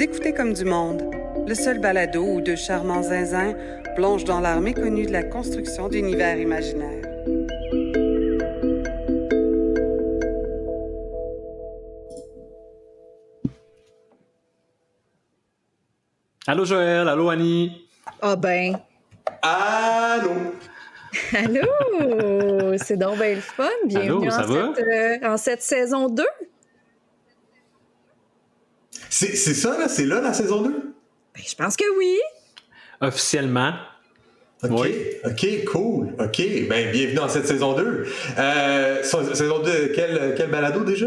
écoutez Comme du monde, le seul balado où deux charmants zinzins plongent dans l'art méconnu de la construction d'univers imaginaires. Allô Joël, allô Annie. Ah ben. Allô. Allô, c'est donc bien le fun. Bienvenue allô, en cette saison 2. C'est ça, là? C'est là, la saison 2? Ben, je pense que oui. Officiellement. OK, Oui. OK, cool. OK, ben bienvenue dans cette saison 2. Saison 2, quel balado déjà?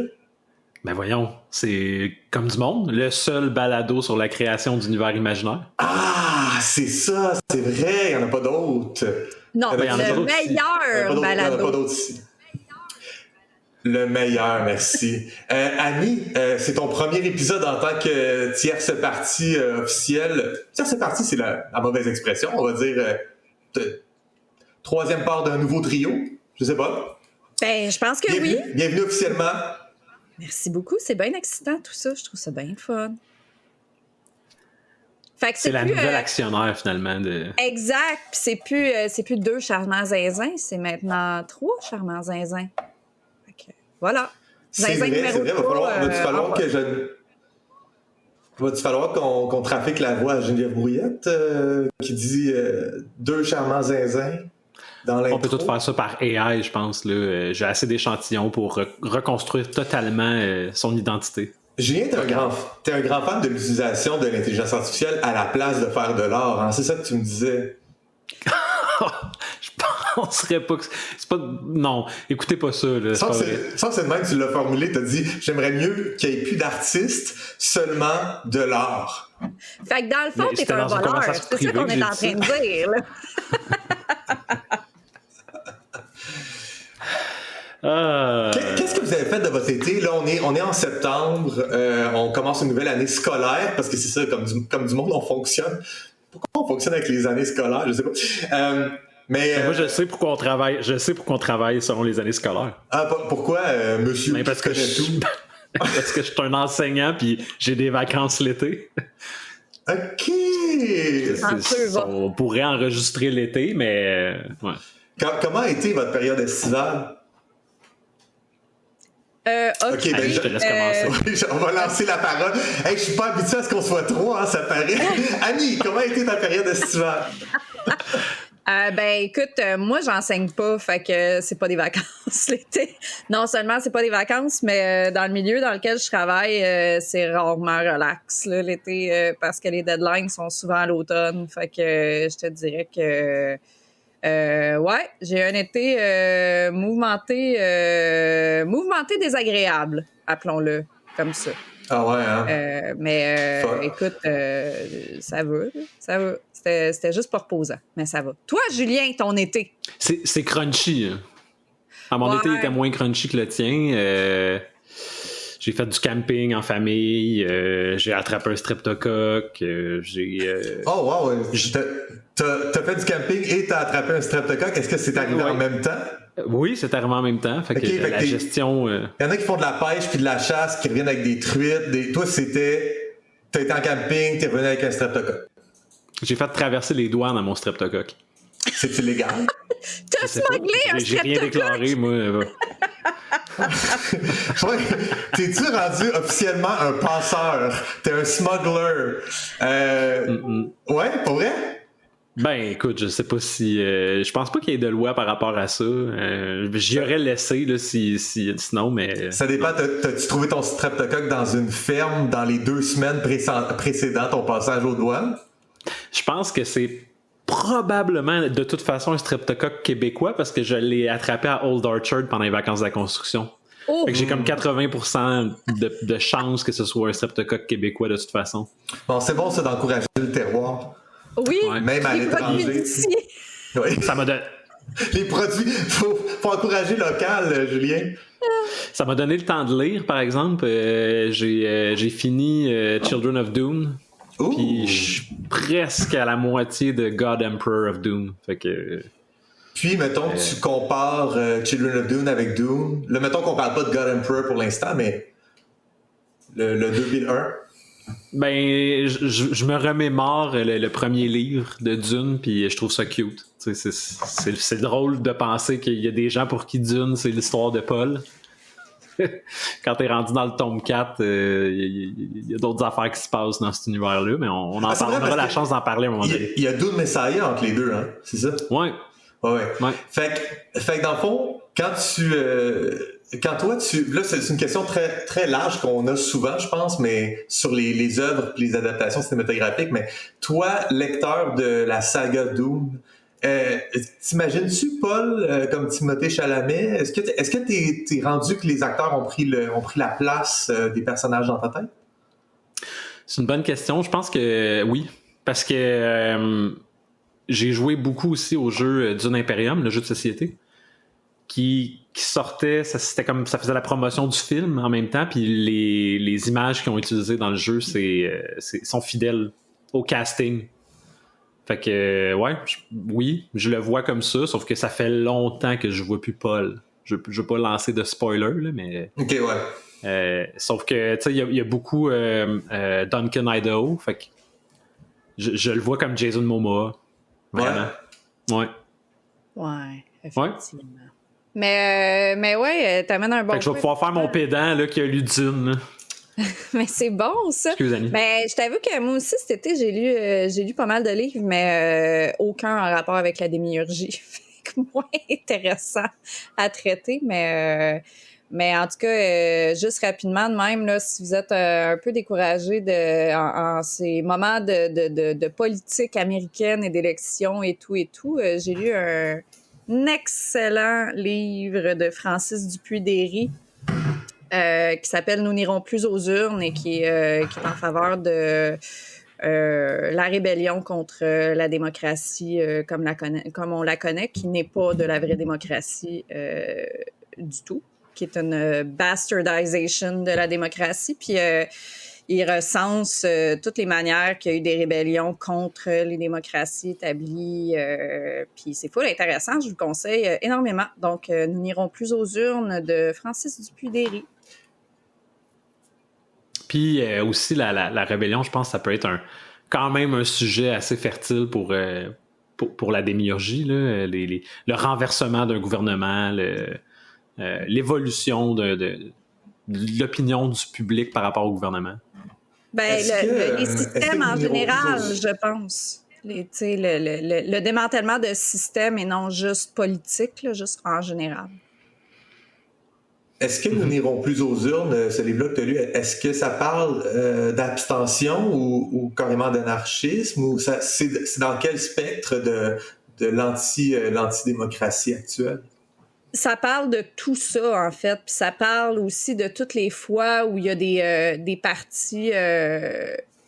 Ben voyons, c'est Comme du monde, le seul balado sur la création d'univers imaginaire. Ah, c'est ça, c'est vrai, il n'y en a pas d'autres. Non, ben, y en a le d'autres ici. meilleur balado. Il n'y en a pas d'autres ici. Le meilleur, merci. Annie, c'est ton premier épisode en tant que tierce partie officielle. Tierce partie, c'est la mauvaise expression, on va dire troisième part d'un nouveau trio, je sais pas. Ben, je pense que Bienvenue, oui. bienvenue officiellement. Merci beaucoup, c'est bien excitant tout ça, je trouve ça bien fun. Fait que C'est la plus, nouvelle actionnaire finalement de. Exact, puis c'est plus 2 charmants zinzins, c'est maintenant 3 charmants zinzins. Fait que, voilà. C'est vrai, va-tu falloir qu'on trafique la voix à Geneviève Brouillette qui dit deux charmants zinzins dans l'intro? On peut tout faire ça par AI, je pense. Là. J'ai assez d'échantillons pour reconstruire totalement son identité. Julien, t'es un grand fan de l'utilisation de l'intelligence artificielle à la place de faire de l'art, hein? C'est ça que tu me disais. Je penserais pas que c'est pas. Non, écoutez pas ça. Là, Sans que c'est de même que tu l'as formulé, t'as dit j'aimerais mieux qu'il n'y ait plus d'artistes, seulement de l'art. Fait que dans le fond, Mais t'es un voleur. C'est ça qu'on est en train de dire, là. Qu'est-ce que vous avez fait de votre été? Là, on est en septembre, on commence une nouvelle année scolaire, parce que c'est ça, comme du monde, on fonctionne. Pourquoi on fonctionne avec les années scolaires? Je sais pas. Moi, je sais pourquoi on travaille. Je sais pourquoi on travaille selon les années scolaires. Ah, pourquoi, monsieur? Mais parce que parce que je suis un enseignant puis j'ai des vacances l'été. OK! On pourrait enregistrer l'été, mais ouais. Comment a été votre période estivale? OK, ben je te laisse commencer. On va lancer la parole. Hey, je suis pas habitué à ce qu'on soit trop, hein, ça paraît. Annie, comment a été ta période estivale? Ben écoute, moi j'enseigne pas, fait que c'est pas des vacances l'été. Non seulement c'est pas des vacances, mais dans le milieu dans lequel je travaille, c'est rarement relax là, l'été parce que les deadlines sont souvent à l'automne. Fait que je te dirais que ouais, j'ai un été mouvementé désagréable, appelons-le comme ça. Ah ouais, hein? Mais écoute, ça va. C'était juste pas reposant, mais ça va. Toi, Julien, ton été? C'est crunchy. Hein. Mon été était moins crunchy que le tien. J'ai fait du camping en famille. J'ai attrapé un streptocoque. Oh wow! T'as fait du camping et t'as attrapé un streptocoque. Est-ce que c'est arrivé en même temps? Oui, c'est arrivé en même temps. Fait que la gestion... Il y en a qui font de la pêche puis de la chasse, qui reviennent avec des truites. Toi, t'as été en camping, t'es revenu avec un streptocoque. J'ai fait traverser les douanes à mon streptocoque. C'est illégal? T'as smugglé un streptocoque? J'ai rien déclaré, moi. Ouais. T'es-tu rendu officiellement un passeur? T'es un smuggler? Ouais, pour vrai? Ben, écoute, je sais pas si... je pense pas qu'il y ait de loi par rapport à ça. J'y aurais laissé, là, sinon, mais... Ça dépend. T'as-tu trouvé ton streptocoque dans une ferme dans les 2 semaines précédant ton passage aux douanes? Je pense que c'est probablement, de toute façon, un streptocoque québécois parce que je l'ai attrapé à Old Orchard pendant les vacances de la construction. Oh. Fait que j'ai comme 80% de chances que ce soit un streptocoque québécois de toute façon. Bon, c'est bon ça d'encourager le terroir. Oui, Ouais. Même à l'étranger. Oui. Ça m'a donné... Les produits, faut encourager local, Julien. Ça m'a donné le temps de lire, par exemple. J'ai fini Children of Dune. Puis je suis presque à la moitié de God Emperor of Doom. Fait que... Puis, mettons que tu compares Children of Dune avec Dune. Là, mettons qu'on parle pas de God Emperor pour l'instant, mais le 2001. Ben, je me remémore le premier livre de Dune, puis je trouve ça cute. C'est drôle de penser qu'il y a des gens pour qui Dune, c'est l'histoire de Paul. Quand t'es rendu dans le tome 4, il y a d'autres affaires qui se passent dans cet univers-là, mais on aura la chance d'en parler à un moment donné. Il y a Dune Messiah entre les deux, hein? C'est ça? Ouais. Ouais. Fait que dans le fond, quand toi, là, c'est une question très, très large qu'on a souvent, je pense, mais sur les œuvres et les adaptations cinématographiques. Mais toi, lecteur de la saga Dune, t'imagines-tu Paul comme Timothée Chalamet? Est-ce que t'es rendu que les acteurs ont pris la place des personnages dans ta tête? C'est une bonne question. Je pense que oui, parce que j'ai joué beaucoup aussi au jeu Dune Imperium, le jeu de société, qui sortait, ça faisait la promotion du film en même temps, puis les images qu'ils ont utilisées dans le jeu sont fidèles au casting. Fait que oui, je le vois comme ça, sauf que ça fait longtemps que je vois plus Paul. Je veux pas lancer de spoiler, là, mais... Ok, ouais. Sauf que, tu sais, il y a beaucoup Duncan Idaho, fait que je le vois comme Jason Momoa. Vraiment. Ouais, effectivement. Mais ouais, t'amènes un bon. Fait que je vais pouvoir faire mon pédant là, qui a lu Dune. Mais c'est bon, ça. Excuse, Annie. Mais je t'avoue que moi aussi, cet été, j'ai lu pas mal de livres, mais aucun en rapport avec la démiurgie. Fait que moins intéressant à traiter, mais en tout cas, juste rapidement de même, là, si vous êtes un peu découragé en ces moments de politique américaine et d'élection et tout, j'ai lu un excellent livre de Francis Dupuy-Derry qui s'appelle « Nous n'irons plus aux urnes » et qui est en faveur de la rébellion contre la démocratie comme on la connaît, qui n'est pas de la vraie démocratie du tout, qui est une bastardisation de la démocratie. Puis il recense toutes les manières qu'il y a eu des rébellions contre les démocraties établies. Puis c'est full intéressant, je vous conseille énormément. Donc, Nous n'irons plus aux urnes de Francis Dupuy-Derry. Puis aussi, la rébellion, je pense que ça peut être quand même un sujet assez fertile pour la démiurgie, là, le renversement d'un gouvernement, l'évolution de l'opinion du public par rapport au gouvernement. Ben, les systèmes en général, je pense. Le démantèlement de systèmes et non juste politique, là, juste en général. Est-ce que Nous n'irons plus aux urnes, ce livre-là que tu as lu, est-ce que ça parle d'abstention ou carrément d'anarchisme? Ou c'est dans quel spectre de l'antidémocratie actuelle? Ça parle de tout ça, en fait. Puis ça parle aussi de toutes les fois où il y a des partis...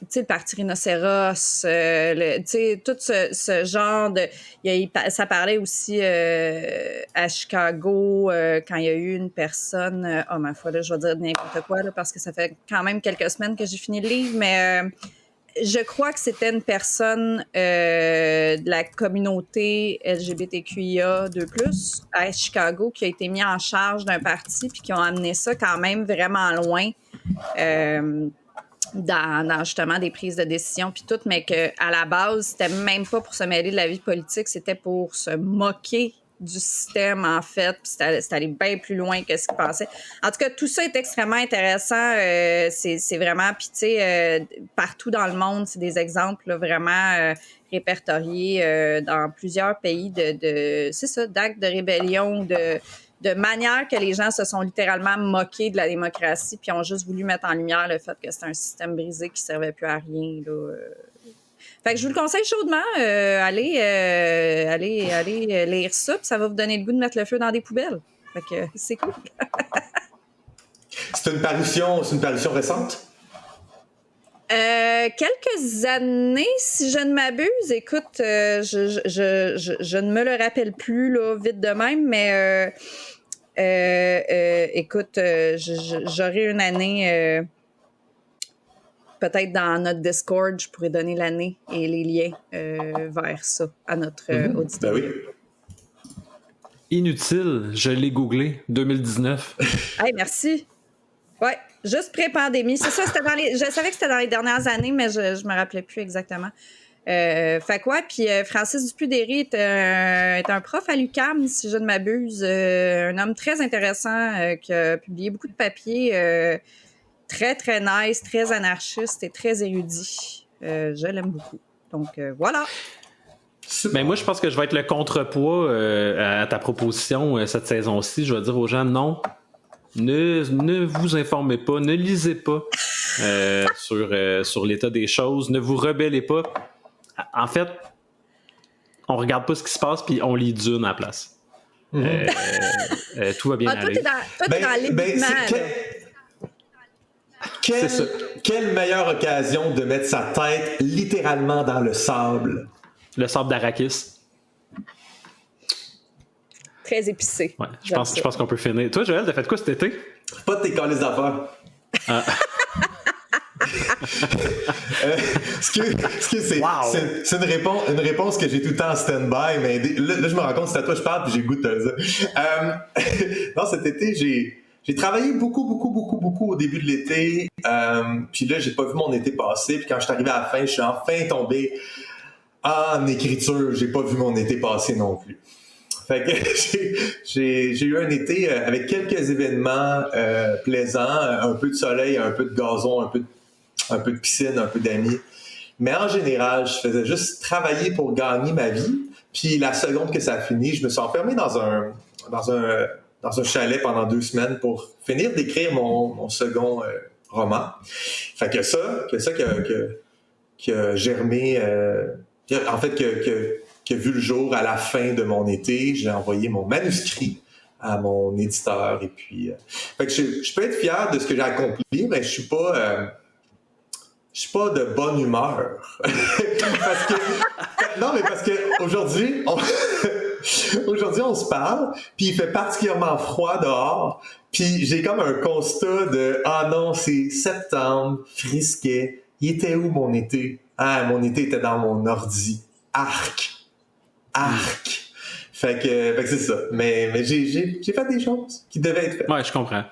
tu sais, le parti rhinocéros, tu sais, tout ce genre de... ça parlait aussi à Chicago, quand il y a eu une personne... ma foi, là, je vais dire n'importe quoi, là, parce que ça fait quand même quelques semaines que j'ai fini le livre, mais je crois que c'était une personne de la communauté LGBTQIA 2+, à Chicago, qui a été mis en charge d'un parti, puis qui ont amené ça quand même vraiment loin. Dans justement des prises de décision puis tout, mais qu'à la base, c'était même pas pour se mêler de la vie politique, c'était pour se moquer du système, en fait, puis c'est allé bien plus loin que ce qu'il pensait. En tout cas, tout ça est extrêmement intéressant. C'est vraiment, puis tu sais, partout dans le monde, c'est des exemples là, vraiment répertoriés dans plusieurs pays c'est ça, d'actes de rébellion, de manière que les gens se sont littéralement moqués de la démocratie puis ont juste voulu mettre en lumière le fait que c'est un système brisé qui servait plus à rien. Là. Fait que je vous le conseille chaudement. Allez lire ça, puis ça va vous donner le goût de mettre le feu dans des poubelles. Fait que c'est cool. C'est une parution récente? Quelques années, si je ne m'abuse. Écoute, je ne me le rappelle plus là, vite de même, mais écoute, j'aurai une année, peut-être dans notre Discord, je pourrais donner l'année et les liens vers ça à notre auditeur. Ben oui. Inutile, je l'ai googlé, 2019. Hey, merci. Ouais. Juste pré-pandémie. C'est ça, je savais que c'était dans les dernières années, mais je me rappelais plus exactement. Fait quoi, puis Francis Dupuis-Derry est un prof à l'UQAM, si je ne m'abuse, un homme très intéressant qui a publié beaucoup de papiers, très, très nice, très anarchiste et très érudit. Je l'aime beaucoup. Donc, voilà. Ben moi, je pense que je vais être le contrepoids à ta proposition cette saison-ci. Je vais dire aux gens, non, ne vous informez pas, ne lisez pas sur l'état des choses, ne vous rebellez pas. En fait, on regarde pas ce qui se passe puis on lit Dune à la place. Tout va bien aller. Toi, t'es dans l'évitement. Quelle meilleure occasion de mettre sa tête littéralement dans le sable. Le sable d'Arrakis. Très épicé. Ouais, je pense qu'on peut finir. Toi, Joël, t'as fait quoi cet été? Pas de tes calices d'affaires. C'est une réponse que j'ai tout le temps en stand-by, mais là je me rends compte que c'est à toi que je parle puis j'ai le goût de te le dire. Non, cet été, j'ai travaillé beaucoup au début de l'été, puis là j'ai pas vu mon été passer, puis quand je suis arrivé à la fin, je suis enfin tombé en écriture, j'ai pas vu mon été passer non plus. Fait que j'ai eu un été avec quelques événements plaisants, un peu de soleil, un peu de gazon, un peu de piscine, un peu d'amis. Mais en général, je faisais juste travailler pour gagner ma vie. Puis la seconde que ça a fini, je me suis enfermé dans un chalet pendant 2 semaines pour finir d'écrire mon second roman. Fait que ça qui a germé, en fait, qui a vu le jour à la fin de mon été. J'ai envoyé mon manuscrit à mon éditeur. Et puis, fait que je peux être fier de ce que j'ai accompli, mais je suis pas de bonne humeur. parce que aujourd'hui, on se parle, puis il fait particulièrement froid dehors, puis j'ai comme un constat de « Ah non, c'est septembre, frisquet, il était où mon été? Ah, mon été était dans mon ordi. Arc! » Fait que c'est ça. Mais j'ai fait des choses qui devaient être faites. Ouais, je comprends.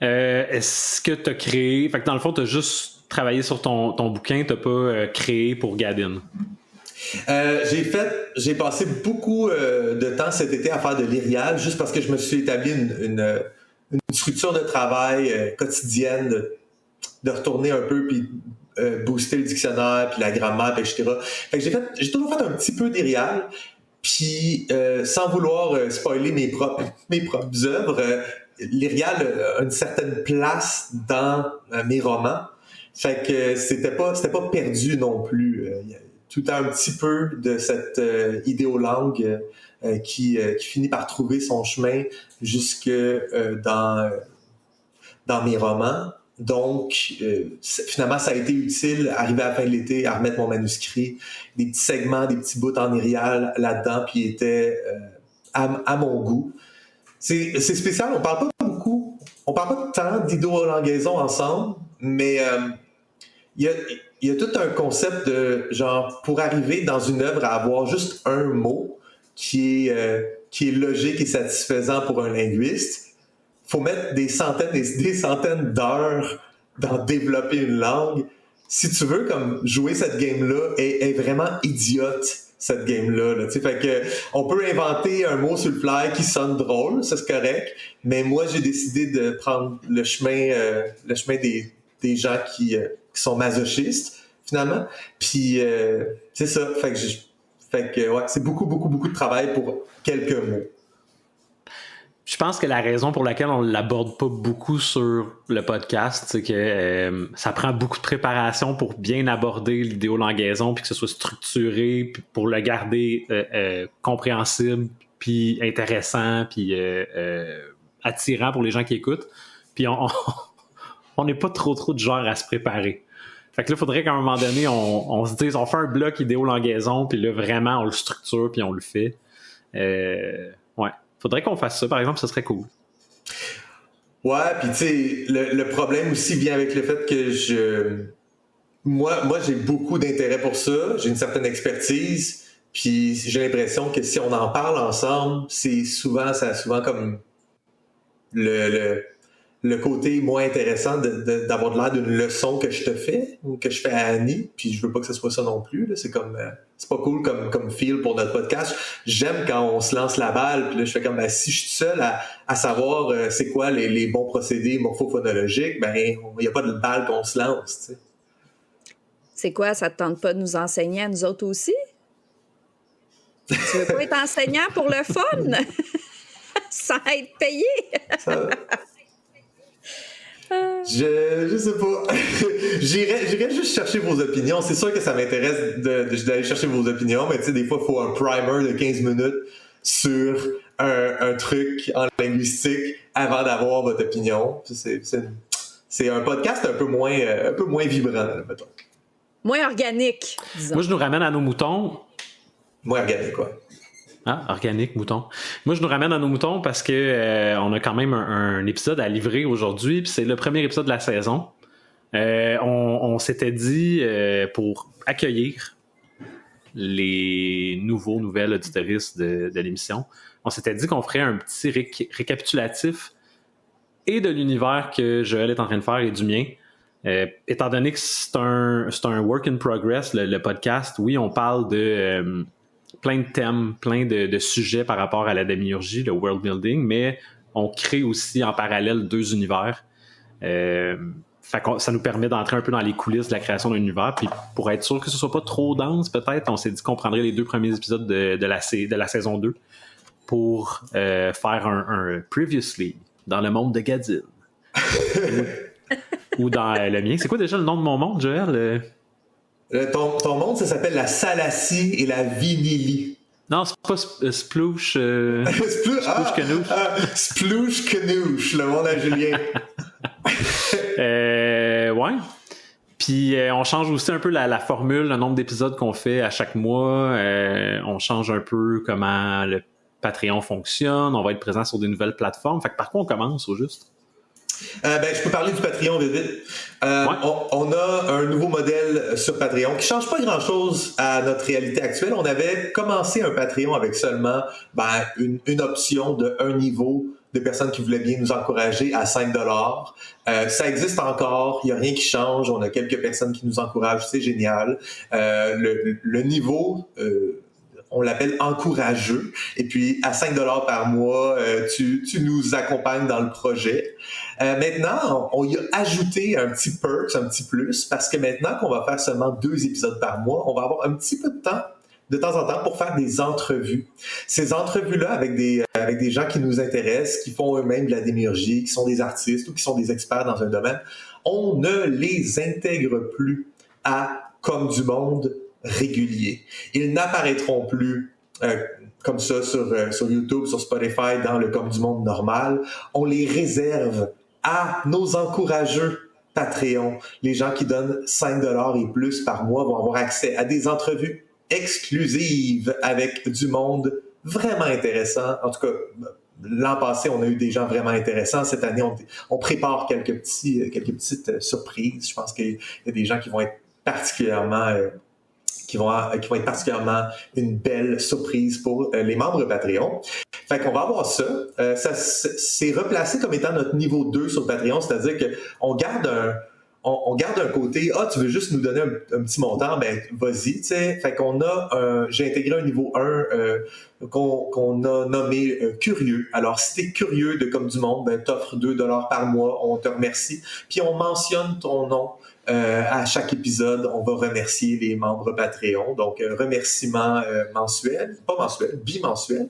Est-ce que tu as créé... Fait que dans le fond, tu as juste travaillé sur ton bouquin, tu n'as pas créé pour Gadin? J'ai passé beaucoup de temps cet été à faire de l'Irial, juste parce que je me suis établi une structure de travail quotidienne, de retourner un peu, puis booster le dictionnaire, puis la grammaire, puis etc. Fait que j'ai toujours fait un petit peu d'Irial, puis sans vouloir spoiler mes propres œuvres, l'Irial a une certaine place dans mes romans. Fait que c'était pas perdu non plus. Tout a un petit peu de cette idéolangue qui finit par trouver son chemin jusque dans mes romans. Donc, finalement, ça a été utile, arrivé à la fin de l'été, à remettre mon manuscrit, des petits segments, des petits bouts en irial là-dedans, puis il était à mon goût. C'est spécial, on parle pas tant d'idéolangaison ensemble, mais il y a tout un concept de genre, pour arriver dans une œuvre à avoir juste un mot qui est logique et satisfaisant pour un linguiste, faut mettre des centaines d'heures dans développer une langue. Si tu veux comme jouer cette game-là, est vraiment idiote, cette game-là. Là, fait que on peut inventer un mot sur le fly qui sonne drôle, ça c'est correct, mais moi j'ai décidé de prendre le chemin des gens qui sont masochistes, finalement. Puis c'est ça. Fait que ouais, c'est beaucoup de travail pour quelques mots. Je pense que la raison pour laquelle on l'aborde pas beaucoup sur le podcast, c'est que ça prend beaucoup de préparation pour bien aborder l'idéolangaison, puis que ce soit structuré, puis pour le garder compréhensible, puis intéressant, puis attirant pour les gens qui écoutent. Puis on n'est pas trop du genre à se préparer. Fait que là, il faudrait qu'à un moment donné, on se dise, on fait un bloc idéolangaison, puis là, vraiment, on le structure, puis on le fait. Ouais. Faudrait qu'on fasse ça, par exemple, ça serait cool. Ouais, puis tu sais, le problème aussi vient avec le fait que moi j'ai beaucoup d'intérêt pour ça, j'ai une certaine expertise, puis j'ai l'impression que si on en parle ensemble, ça a souvent comme le côté moins intéressant d'avoir de l'air d'une leçon que je te fais ou que je fais à Annie, puis je veux pas que ce soit ça non plus. Là. C'est comme c'est pas cool comme feel pour notre podcast. J'aime quand on se lance la balle, puis là je fais comme si je suis seul à savoir c'est quoi les bons procédés morphophonologiques, ben il n'y a pas de balle qu'on se lance. T'sais. C'est quoi, ça te tente pas de nous enseigner à nous autres aussi? Tu veux pas être enseignant pour le fun? Sans être payé? Je sais pas. J'irais juste chercher vos opinions. C'est sûr que ça m'intéresse d'aller chercher vos opinions, mais tu sais, des fois, il faut un primer de 15 minutes sur un truc en linguistique avant d'avoir votre opinion. C'est un podcast un peu moins vibrant, là, mettons. Moins organique, disons. Moi, je nous ramène à nos moutons. Moins organique, quoi. Ah, organique, mouton. Moi, je nous ramène à nos moutons parce que on a quand même un épisode à livrer aujourd'hui, puis c'est le premier épisode de la saison. On s'était dit, pour accueillir les nouvelles auditoristes de l'émission, on s'était dit qu'on ferait un petit récapitulatif et de l'univers que Joël est en train de faire et du mien. Étant donné que c'est un work in progress, le podcast, oui, on parle de plein de thèmes, plein de sujets par rapport à la démiurgie, le world building, mais on crée aussi en parallèle 2 univers. Ça nous permet d'entrer un peu dans les coulisses de la création d'un univers. Puis pour être sûr que ce soit pas trop dense, peut-être, on s'est dit qu'on prendrait les 2 premiers épisodes de la saison 2 pour faire un Previously dans le monde de Gadil. Ou dans le mien. C'est quoi déjà le nom de mon monde, Joël? Ton monde, ça s'appelle la Salacie et la Vinilie. Non, c'est pas Sploosh. Sploosh Canouche. Sploosh Canouche, le monde à Julien. Ouais. Puis on change aussi un peu la formule, le nombre d'épisodes qu'on fait à chaque mois. On change un peu comment le Patreon fonctionne. On va être présent sur des nouvelles plateformes. Fait que par quoi on commence au juste? Je peux parler du Patreon vite. Ouais. On a un nouveau modèle sur Patreon qui change pas grand-chose à notre réalité actuelle. On avait commencé un Patreon avec seulement une option de un niveau de personnes qui voulaient bien nous encourager à 5$. Ça existe encore, il n'y a rien qui change. On a quelques personnes qui nous encouragent, c'est génial. Le niveau... on l'appelle encourageux. Et puis, à 5$ par mois, tu nous accompagnes dans le projet. Maintenant, on y a ajouté un petit perks, un petit plus, parce que maintenant qu'on va faire seulement 2 épisodes par mois, on va avoir un petit peu de temps en temps, pour faire des entrevues. Ces entrevues-là avec des gens qui nous intéressent, qui font eux-mêmes de la démiurgie, qui sont des artistes ou qui sont des experts dans un domaine, on ne les intègre plus à Comme du monde réguliers. Ils n'apparaîtront plus comme ça sur YouTube, sur Spotify, dans le Comme du monde normal. On les réserve à nos encourageux Patreon. Les gens qui donnent 5$ et plus par mois vont avoir accès à des entrevues exclusives avec du monde vraiment intéressant. En tout cas, l'an passé, on a eu des gens vraiment intéressants. Cette année, on prépare quelques petites surprises. Je pense qu'il y a des gens qui vont être particulièrement... qui vont être particulièrement une belle surprise pour les membres Patreon. Fait qu'on va avoir ça. Ça c'est replacé comme étant notre niveau 2 sur Patreon, c'est-à-dire qu'on garde un côté, tu veux juste nous donner un petit montant, vas-y, tu sais. Fait qu'on a j'ai intégré un niveau 1 qu'on a nommé curieux. Alors, si t'es curieux de Comme du monde, t'offres 2$ par mois, on te remercie. Puis on mentionne ton nom. À chaque épisode, on va remercier les membres Patreon. Donc, remerciement bimensuel.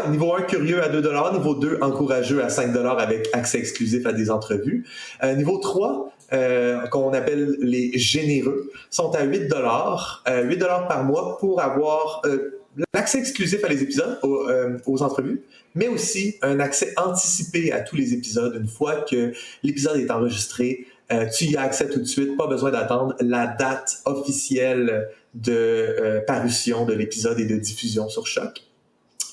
Niveau 1, curieux à 2$. Niveau 2, encourageux à 5$ avec accès exclusif à des entrevues. Niveau 3, qu'on appelle les généreux, sont à 8$. 8$ par mois pour avoir l'accès exclusif à les épisodes, aux entrevues, mais aussi un accès anticipé à tous les épisodes. Une fois que l'épisode est enregistré, tu y as accès tout de suite, pas besoin d'attendre la date officielle de parution de l'épisode et de diffusion sur Choc.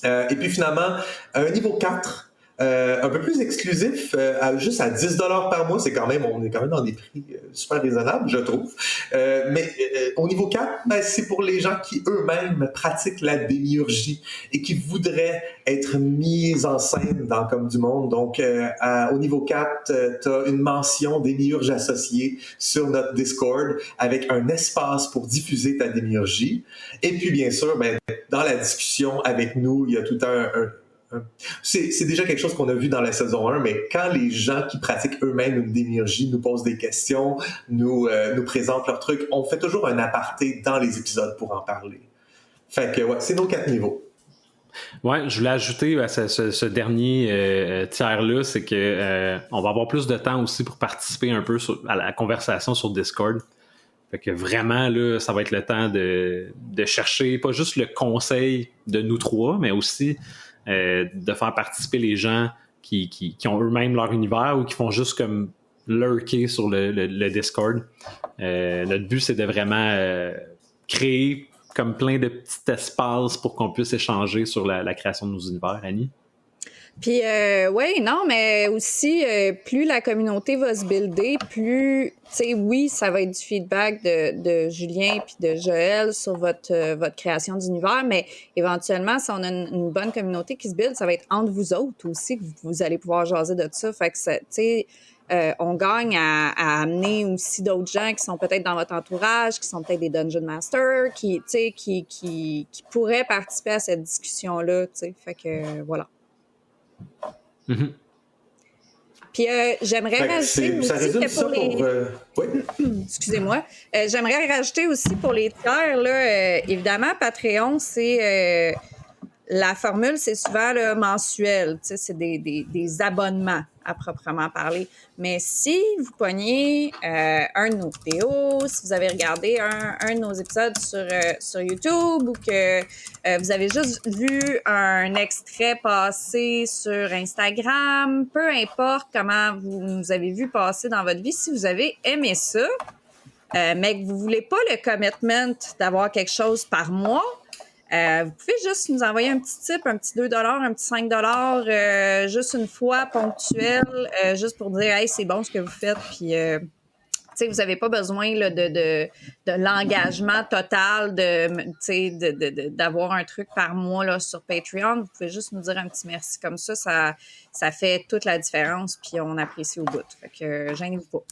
Et puis finalement, un niveau 4, un peu plus exclusif, juste à 10$ par mois. On est quand même dans des prix super raisonnables, je trouve. Mais au niveau 4, c'est pour les gens qui eux-mêmes pratiquent la démiurgie et qui voudraient être mis en scène dans Comme du Monde. Donc, au niveau 4, tu as une mention démiurge associée sur notre Discord avec un espace pour diffuser ta démiurgie. Et puis, bien sûr, dans la discussion avec nous, il y a tout c'est déjà quelque chose qu'on a vu dans la saison 1, mais quand les gens qui pratiquent eux-mêmes une démiurgie nous posent des questions, nous présentent leurs trucs, on fait toujours un aparté dans les épisodes pour en parler. Fait que, ouais, c'est nos 4 niveaux. Ouais, je voulais ajouter à ce dernier tiers-là, c'est que on va avoir plus de temps aussi pour participer un peu à la conversation sur Discord. Fait que vraiment, là, ça va être le temps de chercher pas juste le conseil de nous trois, mais aussi de faire participer les gens qui ont eux-mêmes leur univers ou qui font juste comme lurker sur le Discord. Notre but, c'est de vraiment créer comme plein de petits espaces pour qu'on puisse échanger sur la création de nos univers, Annie. Puis, oui, non, mais aussi, plus la communauté va se builder, plus, tu sais, oui, ça va être du feedback de Julien puis de Joël sur votre création d'univers, mais éventuellement, si on a une bonne communauté qui se build, ça va être entre vous autres aussi que vous allez pouvoir jaser de ça. Fait que, tu sais, on gagne à amener aussi d'autres gens qui sont peut-être dans votre entourage, qui sont peut-être des Dungeon Masters, qui pourraient participer à cette discussion-là, tu sais. Fait que, voilà. Mm-hmm. Puis j'aimerais rajouter aussi que pour les... Oui. Excusez-moi. J'aimerais rajouter aussi pour les tiers, là, évidemment, Patreon, c'est... la formule, c'est souvent là, mensuel. Tu sais, c'est des abonnements à proprement parler. Mais si vous pognez un de nos vidéos, si vous avez regardé un de nos épisodes sur YouTube ou que vous avez juste vu un extrait passer sur Instagram, peu importe comment vous nous avez vu passer dans votre vie, si vous avez aimé ça, mais que vous voulez pas le commitment d'avoir quelque chose par mois, vous pouvez juste nous envoyer un petit tip, un petit 2$, un petit 5$, juste une fois ponctuelle, juste pour dire « Hey, c'est bon ce que vous faites », puis tu sais, vous n'avez pas besoin là, de l'engagement total d'avoir un truc par mois là, sur Patreon. Vous pouvez juste nous dire un petit merci comme ça. Ça fait toute la différence, puis on apprécie au bout. Fait que gênez-vous pas.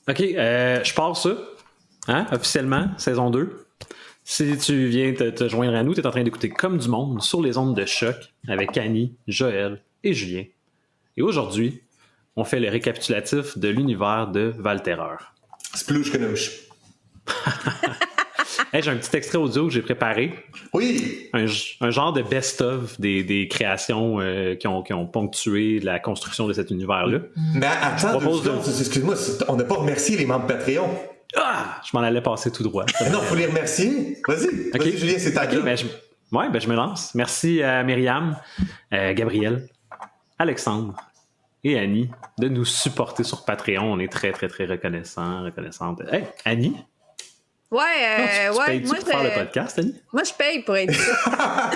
OK, je pars ça. Hein, officiellement, saison 2. Si tu viens te joindre à nous, tu es en train d'écouter Comme du Monde sur les ondes de choc avec Annie, Joël et Julien. Et aujourd'hui, on fait le récapitulatif de l'univers de Valterreur. Splouche Canouche. Hey, j'ai un petit extrait audio que j'ai préparé. Oui! Un genre de best-of des créations qui ont ponctué la construction de cet univers-là. Mais attends, excuse-moi, on n'a pas remercié les membres Patreon. Ah! Je m'en allais passer tout droit. Mais non, il faut les remercier. Vas-y, okay. Vas-y Julien, c'est ta gueule. Je me lance. Merci à Myriam, Gabriel, Alexandre et Annie de nous supporter sur Patreon. On est très, très, très reconnaissante. Hey, Annie? Ouais, tu payes pour faire le podcast, Annie? Moi, je paye pour être ça.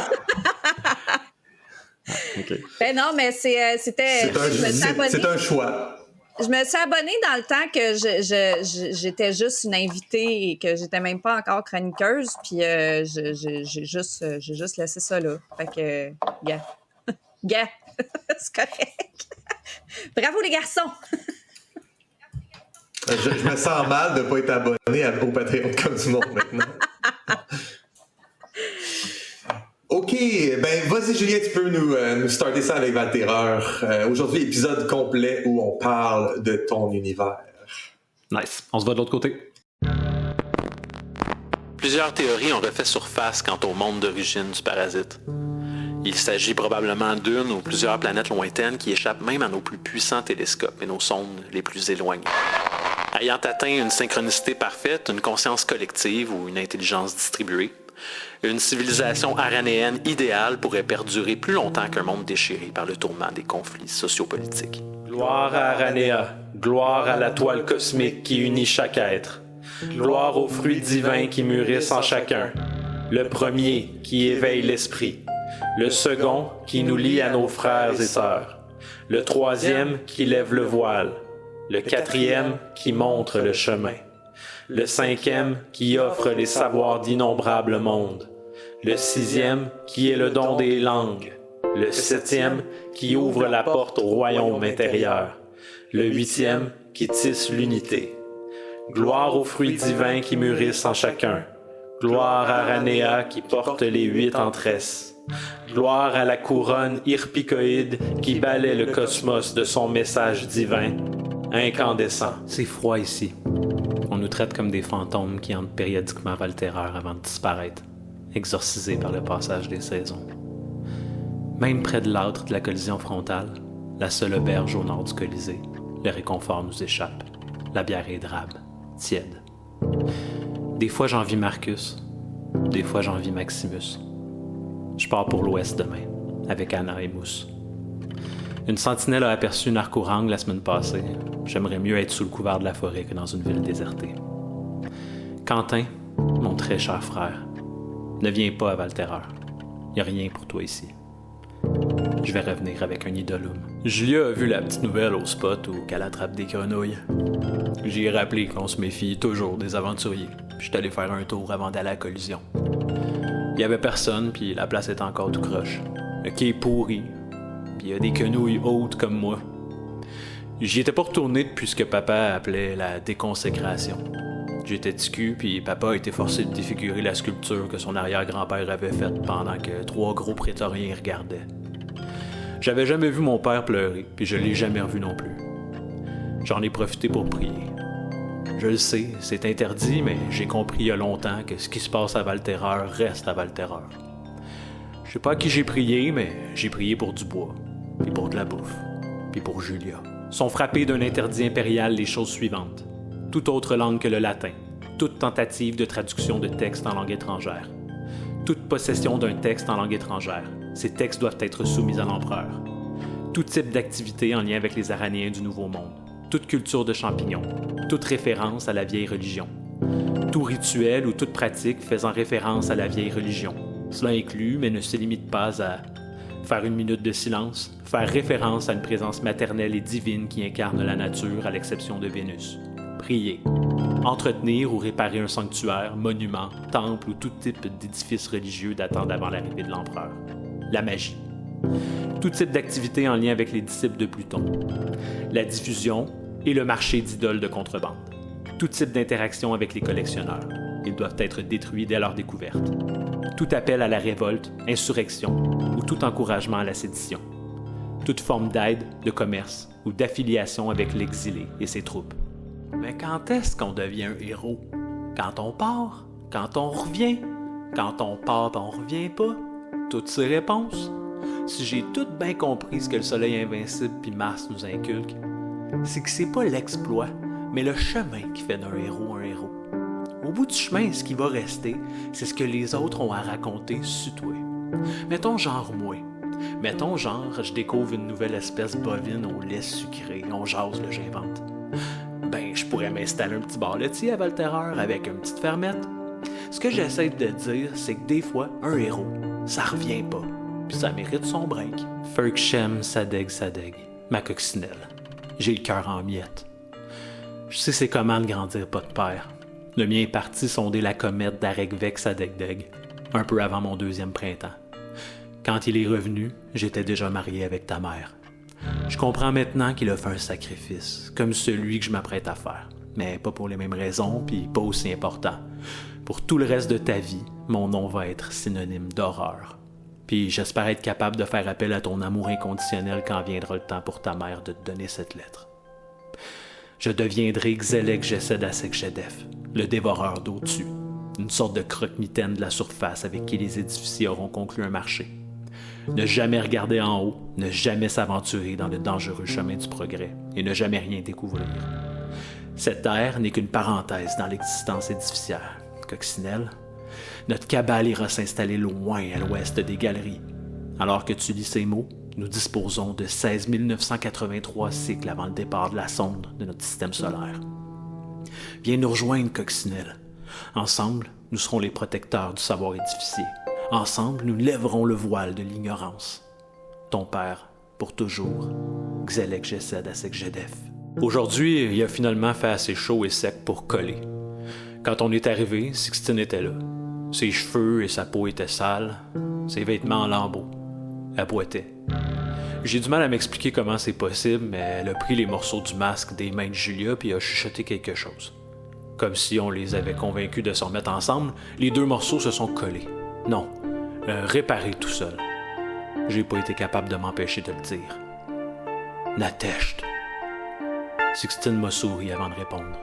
Okay. Ben non, mais c'était... C'est un choix. Je me suis abonnée dans le temps que j'étais juste une invitée et que j'étais même pas encore chroniqueuse, puis j'ai juste laissé ça là. Fait que, gars, c'est correct. Bravo les garçons! Je me sens mal de ne pas être abonné au Patreon Comme du Monde maintenant. OK, ben vas-y Julien, tu peux nous starter ça avec Valterreur. Aujourd'hui, épisode complet où on parle de ton univers. Nice. On se va de l'autre côté. Plusieurs théories ont refait surface quant au monde d'origine du parasite. Il s'agit probablement d'une ou plusieurs planètes lointaines qui échappent même à nos plus puissants télescopes et nos sondes les plus éloignées. Ayant atteint une synchronicité parfaite, une conscience collective ou une intelligence distribuée, une civilisation aranéenne idéale pourrait perdurer plus longtemps qu'un monde déchiré par le tourment des conflits sociopolitiques. Gloire à Aranea, gloire à la toile cosmique qui unit chaque être. Gloire aux fruits divins qui mûrissent en chacun. Le premier qui éveille l'esprit. Le second qui nous lie à nos frères et sœurs. Le troisième qui lève le voile. Le quatrième qui montre le chemin. Le cinquième qui offre les savoirs d'innombrables mondes. Le sixième qui est le don des langues. Le septième qui ouvre la porte au royaume intérieur. Le huitième qui tisse l'unité. Gloire aux fruits divins qui mûrissent en chacun. Gloire à Ranea qui porte les 8 en tresse. Gloire à la couronne hirpicoïde qui balaie le cosmos de son message divin, incandescent. C'est froid ici. On nous traite comme des fantômes qui entrent périodiquement Valterreur avant de disparaître, exorcisés par le passage des saisons. Même près de l'âtre de la collision frontale, la seule auberge au nord du Colisée, le réconfort nous échappe. La bière est drabe, tiède. Des fois j'envie Marcus, des fois j'envie Maximus. Je pars pour l'ouest demain, avec Anna et Mousse. Une sentinelle a aperçu une arc-ourang la semaine passée. J'aimerais mieux être sous le couvert de la forêt que dans une ville désertée. Quentin, mon très cher frère, ne viens pas à Valterreur. Il n'y a rien pour toi ici. Je vais revenir avec un idolum. Julia a vu la petite nouvelle au spot où qu'elle attrape des grenouilles. J'y ai rappelé qu'on se méfie toujours des aventuriers. Je suis allé faire un tour avant d'aller à la collision. Il y avait personne, puis la place était encore tout croche. Le quai est pourri, puis il y a des quenouilles hautes comme moi. J'y étais pas retourné depuis ce que papa appelait la déconsécration. J'étais ticu, puis papa a été forcé de défigurer la sculpture que son arrière-grand-père avait faite pendant que 3 gros prétoriens regardaient. J'avais jamais vu mon père pleurer, puis je l'ai jamais revu non plus. J'en ai profité pour prier. Je le sais, c'est interdit, mais j'ai compris il y a longtemps que ce qui se passe à Valterreur reste à Valterreur. Je sais pas à qui j'ai prié, mais j'ai prié pour du bois, puis pour de la bouffe, puis pour Julia. Sont frappés d'un interdit impérial les choses suivantes. Toute autre langue que le latin, toute tentative de traduction de texte en langue étrangère, toute possession d'un texte en langue étrangère. Ces textes doivent être soumis à l'empereur. Tout type d'activité en lien avec les Aranéens du Nouveau Monde. Toute culture de champignons. Toute référence à la vieille religion. Tout rituel ou toute pratique faisant référence à la vieille religion. Cela inclut, mais ne se limite pas à faire 1 minute de silence, faire référence à une présence maternelle et divine qui incarne la nature à l'exception de Vénus. Prier. Entretenir ou réparer un sanctuaire, monument, temple ou tout type d'édifice religieux datant d'avant l'arrivée de l'empereur. La magie. Tout type d'activité en lien avec les disciples de Pluton. La diffusion et le marché d'idoles de contrebande. Tout type d'interaction avec les collectionneurs. Ils doivent être détruits dès leur découverte. Tout appel à la révolte, insurrection ou tout encouragement à la sédition. Toute forme d'aide, de commerce ou d'affiliation avec l'exilé et ses troupes. Mais quand est-ce qu'on devient un héros? Quand on part? Quand on revient? Quand on part et on revient pas? Toutes ces réponses? Si j'ai tout bien compris ce que le soleil invincible puis Mars nous inculque, c'est que c'est pas l'exploit, mais le chemin qui fait d'un héros un héros. Au bout du chemin, ce qui va rester, c'est ce que les autres ont à raconter sur toi. Mettons genre moi. Mettons genre je découvre une nouvelle espèce bovine au lait sucré, on jase là, j'invente. Ben, je pourrais m'installer un petit bar laitier à Valterreur avec une petite fermette. Ce que j'essaie de dire, c'est que des fois, un héros, ça revient pas. Puis ça mérite son break. Ferkshem Sadeg, ma coccinelle. J'ai le cœur en miettes. Je sais c'est comment de grandir pas de père. Le mien est parti sonder la comète d'Arekvek Sadegdeg, un peu avant mon 2e printemps. Quand il est revenu, j'étais déjà marié avec ta mère. Je comprends maintenant qu'il a fait un sacrifice, comme celui que je m'apprête à faire. Mais pas pour les mêmes raisons, puis pas aussi important. Pour tout le reste de ta vie, mon nom va être synonyme d'horreur. Puis j'espère être capable de faire appel à ton amour inconditionnel quand viendra le temps pour ta mère de te donner cette lettre. Je deviendrai Xelek Gesed Asek Jedef, le dévoreur d'au-dessus, une sorte de croque-mitaine de la surface avec qui les édificiers auront conclu un marché. Ne jamais regarder en haut, ne jamais s'aventurer dans le dangereux chemin du progrès et ne jamais rien découvrir. Cette ère n'est qu'une parenthèse dans l'existence édificiaire. Coccinelle, notre cabale ira s'installer loin à l'ouest des galeries. Alors que tu lis ces mots, nous disposons de 16 983 cycles avant le départ de la sonde de notre système solaire. Viens nous rejoindre, Coccinelle. Ensemble, nous serons les protecteurs du savoir édificié. Ensemble, nous lèverons le voile de l'ignorance. Ton père, pour toujours, Xelek Gesed Asek Jedef. Aujourd'hui, il a finalement fait assez chaud et sec pour coller. Quand on est arrivé, Sixtine était là. Ses cheveux et sa peau étaient sales, ses vêtements en lambeaux. Elle boitait. J'ai du mal à m'expliquer comment c'est possible, mais elle a pris les morceaux du masque des mains de Julia puis a chuchoté quelque chose. Comme si on les avait convaincus de se remettre ensemble, les 2 morceaux se sont collés. Non, réparés tout seul. J'ai pas été capable de m'empêcher de le dire. Natesht. Sixtine m'a souri avant de répondre.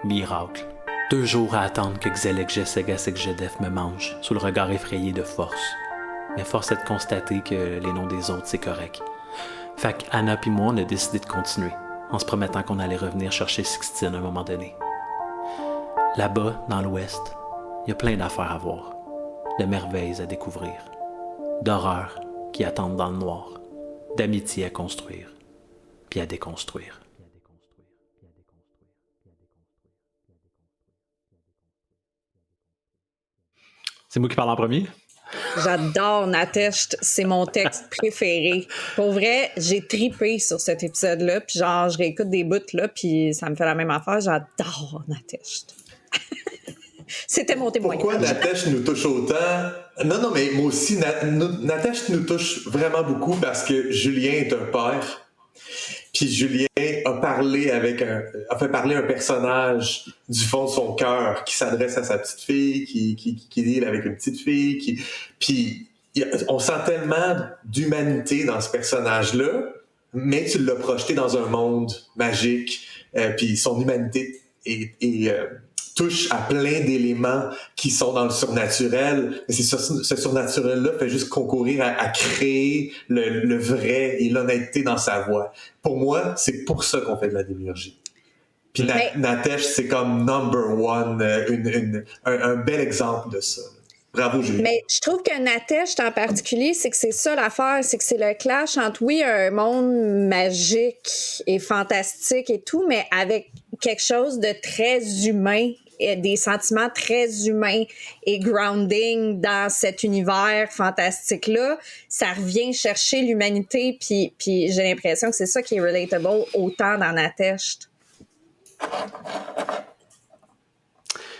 Miracle. 2 jours à attendre que Xelek Geseg Asek Jedef me mange, sous le regard effrayé de Force. Mais force est de constater que les noms des autres, c'est correct. Fait qu'Anna puis moi, on a décidé de continuer, en se promettant qu'on allait revenir chercher Sixtine à un moment donné. Là-bas, dans l'Ouest, il y a plein d'affaires à voir, de merveilles à découvrir, d'horreurs qui attendent dans le noir, d'amitié à construire, puis à déconstruire. C'est moi qui parle en premier? J'adore Natesht, c'est mon texte préféré. Pour vrai, j'ai tripé sur cet épisode-là, puis genre, je réécoute des bouts là, puis ça me fait la même affaire. J'adore Natesht. C'était mon témoignage. Pourquoi Natesht nous touche autant? Non, mais moi aussi, Natesht nous touche vraiment beaucoup parce que Julien est un père. Puis Julien a fait parler un personnage du fond de son cœur qui s'adresse à sa petite fille, qui deal avec une petite fille, puis on sent tellement d'humanité dans ce personnage-là, mais tu l'as projeté dans un monde magique, puis son humanité touche à plein d'éléments qui sont dans le surnaturel. Et ce surnaturel-là fait juste concourir à créer le vrai et l'honnêteté dans sa voix. Pour moi, c'est pour ça qu'on fait de la démiurgie. Puis Natesht, c'est comme number one, un bel exemple de ça. Bravo, Julie. Mais je trouve que Natesht en particulier, c'est que c'est ça l'affaire, c'est que c'est le clash entre, oui, un monde magique et fantastique et tout, mais avec quelque chose de très humain, et des sentiments très humains et grounding dans cet univers fantastique-là. Ça revient chercher l'humanité, puis j'ai l'impression que c'est ça qui est relatable autant dans Natesht.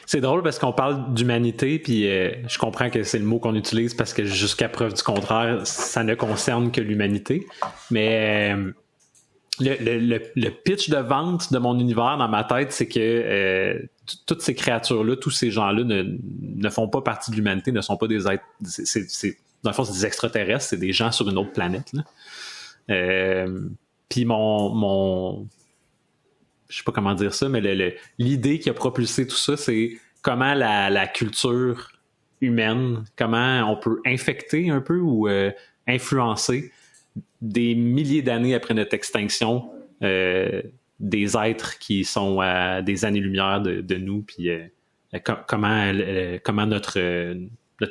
C'est drôle parce qu'on parle d'humanité, puis je comprends que c'est le mot qu'on utilise parce que jusqu'à preuve du contraire, ça ne concerne que l'humanité. Mais le pitch de vente de mon univers dans ma tête, c'est que toutes ces créatures-là, tous ces gens-là ne font pas partie de l'humanité, ne sont pas des êtres... dans le fond, c'est des extraterrestres, c'est des gens sur une autre planète. Puis mon je sais pas comment dire ça, mais l'idée qui a propulsé tout ça, c'est comment la culture humaine, comment on peut infecter un peu ou influencer des milliers d'années après notre extinction des êtres qui sont à des années-lumière de nous, puis comment notre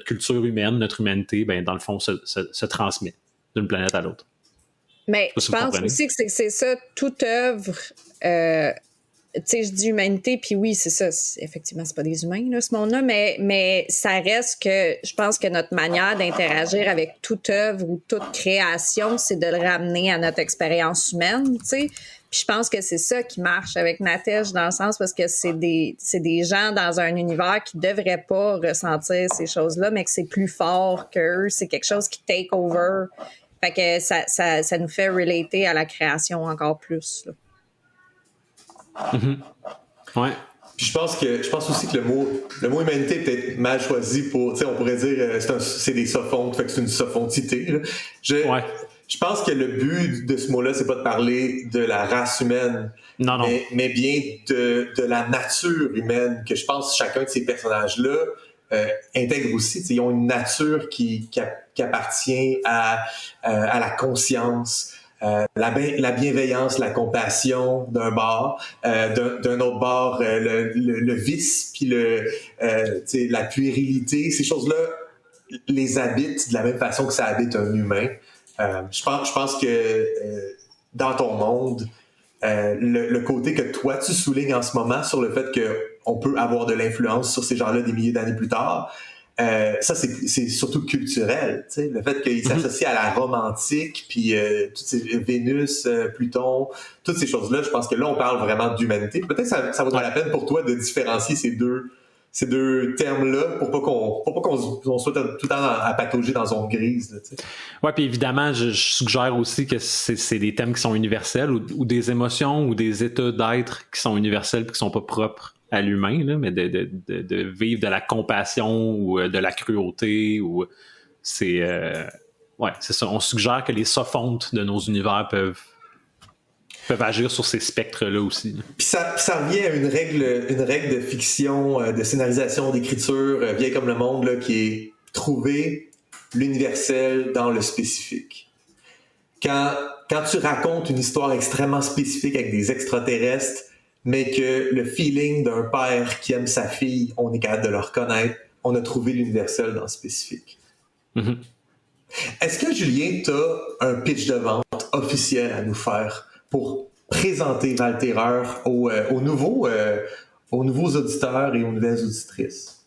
culture humaine, notre humanité, ben, dans le fond, se transmet d'une planète à l'autre. Mais je pense aussi que c'est ça, toute œuvre... tu sais, je dis humanité, puis oui, c'est ça. Effectivement, c'est pas des humains, là, ce monde-là, mais ça reste que je pense que notre manière d'interagir avec toute œuvre ou toute création, c'est de le ramener à notre expérience humaine, tu sais. Puis je pense que c'est ça qui marche avec Natesht dans le sens parce que c'est des gens dans un univers qui devraient pas ressentir ces choses-là, mais que c'est plus fort qu'eux. C'est quelque chose qui take over. Fait que ça nous fait relater à la création encore plus, là. Mm-hmm. Ouais. Puis je pense aussi que le mot humanité est peut-être mal choisi pour, tu sais, on pourrait dire c'est des sophontes, fait que c'est une sophontité. Là. Je pense que le but de ce mot-là, c'est pas de parler de la race humaine, non. Mais bien de la nature humaine, que je pense que chacun de ces personnages-là intègre aussi. Ils ont une nature qui appartient à la conscience, la bienveillance, la compassion d'un bord, d'un autre bord le vice, puis la puérilité. Ces choses-là les habitent de la même façon que ça habite un humain. Je pense que dans ton monde, le côté que toi tu soulignes en ce moment sur le fait qu'on peut avoir de l'influence sur ces gens-là des milliers d'années plus tard, Ça, c'est surtout culturel, tu sais, le fait qu'il s'associe à la romantique, puis toutes ces Vénus, Pluton, toutes ces choses-là, je pense que là, on parle vraiment d'humanité. Peut-être que ça vaudrait la peine pour toi de différencier ces deux termes-là pour pas qu'on soit tout le temps à patauger dans zone grise. Là, tu sais. Ouais, puis évidemment, je suggère aussi que c'est des thèmes qui sont universels ou des émotions ou des états d'être qui sont universels et qui sont pas propres à l'humain, là, mais de vivre de la compassion ou de la cruauté ou c'est ça. On suggère que les sophonthes de nos univers peuvent agir sur ces spectres-là aussi. Puis ça revient à une règle de fiction, de scénarisation, d'écriture, vieille comme le monde, là, qui est trouver l'universel dans le spécifique. Quand tu racontes une histoire extrêmement spécifique avec des extraterrestres, mais que le feeling d'un père qui aime sa fille, on est capable de le reconnaître, on a trouvé l'universel dans le spécifique. Mm-hmm. Est-ce que, Julien, tu as un pitch de vente officiel à nous faire pour présenter Val-Terreur aux nouveaux auditeurs et aux nouvelles auditrices?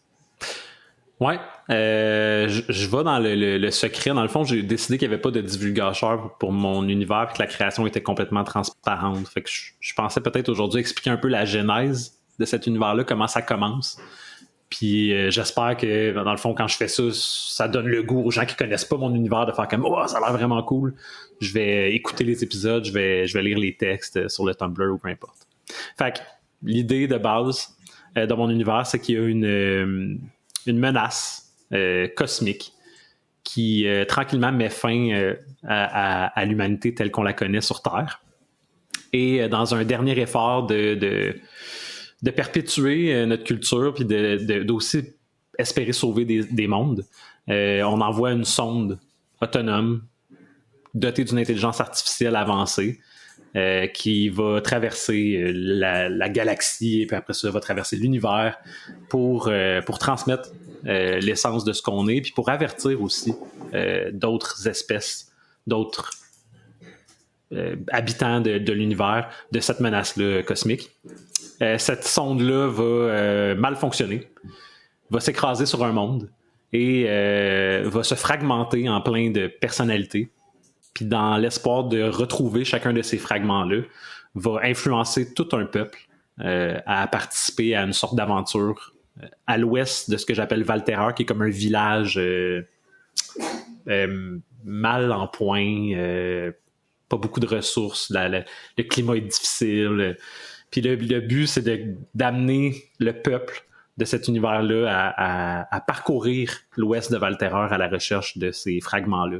Ouais, je vais dans le secret. Dans le fond, j'ai décidé qu'il n'y avait pas de divulgateur pour mon univers et que la création était complètement transparente. Fait que je pensais peut-être aujourd'hui expliquer un peu la genèse de cet univers-là, comment ça commence. Puis j'espère que, dans le fond, quand je fais ça, ça donne le goût aux gens qui connaissent pas mon univers de faire comme « Oh, ça a l'air vraiment cool ». Je vais écouter les épisodes, je vais lire les textes sur le Tumblr ou peu importe. Fait que l'idée de base de mon univers, c'est qu'il y a une menace cosmique qui tranquillement met fin à l'humanité telle qu'on la connaît sur Terre. Et dans un dernier effort de perpétuer notre culture puis d'aussi espérer sauver des mondes, on envoie une sonde autonome dotée d'une intelligence artificielle avancée qui va traverser la galaxie et puis après ça va traverser l'univers pour transmettre l'essence de ce qu'on est puis pour avertir aussi d'autres espèces, d'autres habitants de l'univers de cette menace-là cosmique. Cette sonde-là va mal fonctionner, va s'écraser sur un monde et va se fragmenter en plein de personnalités. Puis dans l'espoir de retrouver chacun de ces fragments-là, va influencer tout un peuple à participer à une sorte d'aventure à l'ouest de ce que j'appelle Val-Terreur, qui est comme un village mal en point, pas beaucoup de ressources, le climat est difficile. Puis le but, c'est d'amener le peuple de cet univers-là à parcourir l'ouest de Val-Terreur à la recherche de ces fragments-là,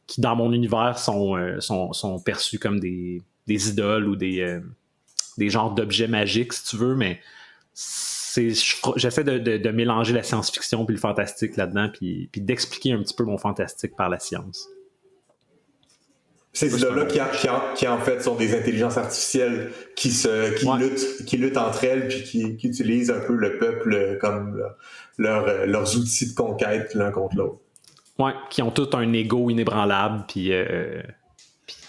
qui dans mon univers sont perçus comme des idoles ou des genres d'objets magiques, si tu veux, mais j'essaie de mélanger la science-fiction puis le fantastique là-dedans, puis d'expliquer un petit peu mon fantastique par la science. Ces idoles-là qui en fait sont des intelligences artificielles qui luttent entre elles puis qui utilisent un peu le peuple comme leurs outils de conquête l'un contre l'autre. Ouais, qui ont tout un ego inébranlable, puis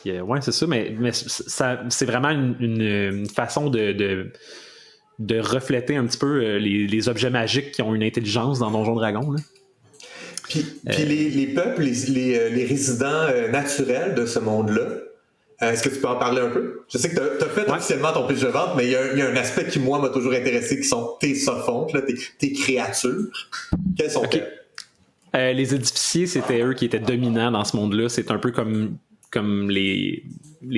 ouais, c'est ça, mais ça, c'est vraiment une façon de refléter un petit peu les objets magiques qui ont une intelligence dans Donjons Dragons, là. Puis les peuples, les résidents naturels de ce monde-là, est-ce que tu peux en parler un peu? Je sais que tu as fait officiellement ton pitch de vente, mais il y a un aspect qui, moi, m'a toujours intéressé, qui sont tes sophonthes, tes créatures. Quelles sont-elles? Les édificiers, c'était eux qui étaient dominants dans ce monde-là. C'est un peu comme les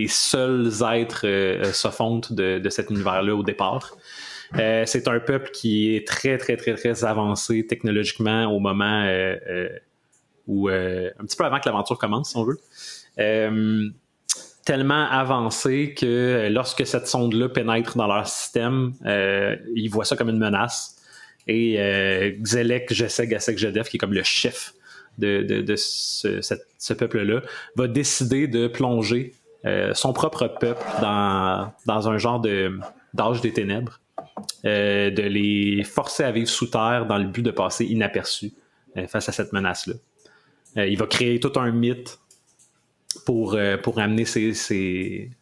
seuls êtres sophonthes de cet univers-là au départ. C'est un peuple qui est très, très, très, très avancé technologiquement au moment où... un petit peu avant que l'aventure commence, si on veut. Tellement avancé que lorsque cette sonde-là pénètre dans leur système, ils voient ça comme une menace. Et Xelek, Jessek, Gasek, Jedef, qui est comme le chef de ce peuple-là, va décider de plonger son propre peuple dans un genre d'âge des ténèbres, de les forcer à vivre sous terre dans le but de passer inaperçus face à cette menace-là. Il va créer tout un mythe pour amener ses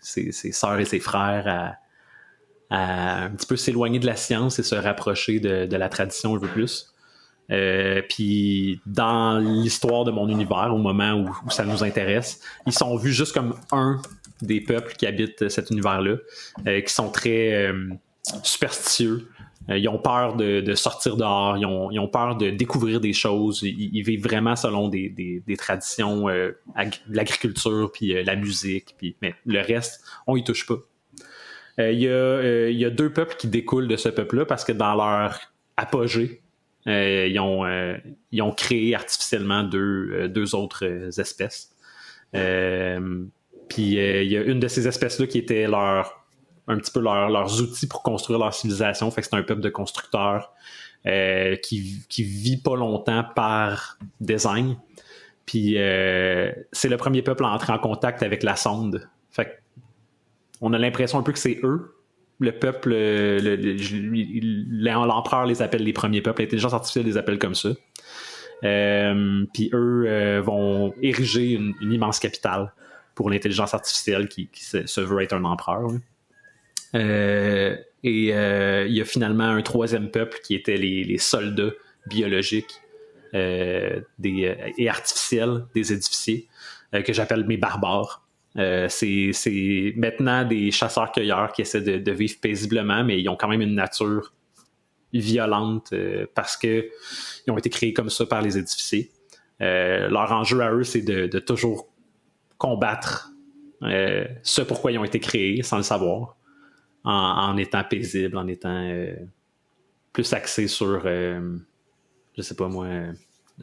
sœurs et ses frères à un petit peu s'éloigner de la science et se rapprocher de la tradition un peu plus. Puis dans l'histoire de mon univers, au moment où ça nous intéresse, ils sont vus juste comme un des peuples qui habitent cet univers-là, qui sont très superstitieux. Ils ont peur de sortir dehors, ils ont peur de découvrir des choses. Ils vivent vraiment selon des traditions, l'agriculture, puis la musique, mais le reste, on y touche pas. Il y a deux peuples qui découlent de ce peuple-là parce que dans leur apogée, ils ont créé artificiellement deux autres espèces. Puis il y a une de ces espèces-là qui était un petit peu leurs outils pour construire leur civilisation. Fait que c'est un peuple de constructeurs qui vit pas longtemps par design. Puis c'est le premier peuple à entrer en contact avec la sonde. Fait que on a l'impression un peu que c'est eux. Le peuple, l'empereur les appelle les premiers peuples, l'intelligence artificielle les appelle comme ça. Puis eux vont ériger une immense capitale pour l'intelligence artificielle qui se veut être un empereur. Il y a finalement un troisième peuple qui était les soldats biologiques et artificiels des édificiers, que j'appelle mes barbares. C'est maintenant des chasseurs-cueilleurs qui essaient de vivre paisiblement, mais ils ont quand même une nature violente parce qu'ils ont été créés comme ça par les édificiers. Leur enjeu à eux, c'est de toujours combattre ce pourquoi ils ont été créés sans le savoir, en étant paisibles, en étant plus axés sur, je sais pas moi,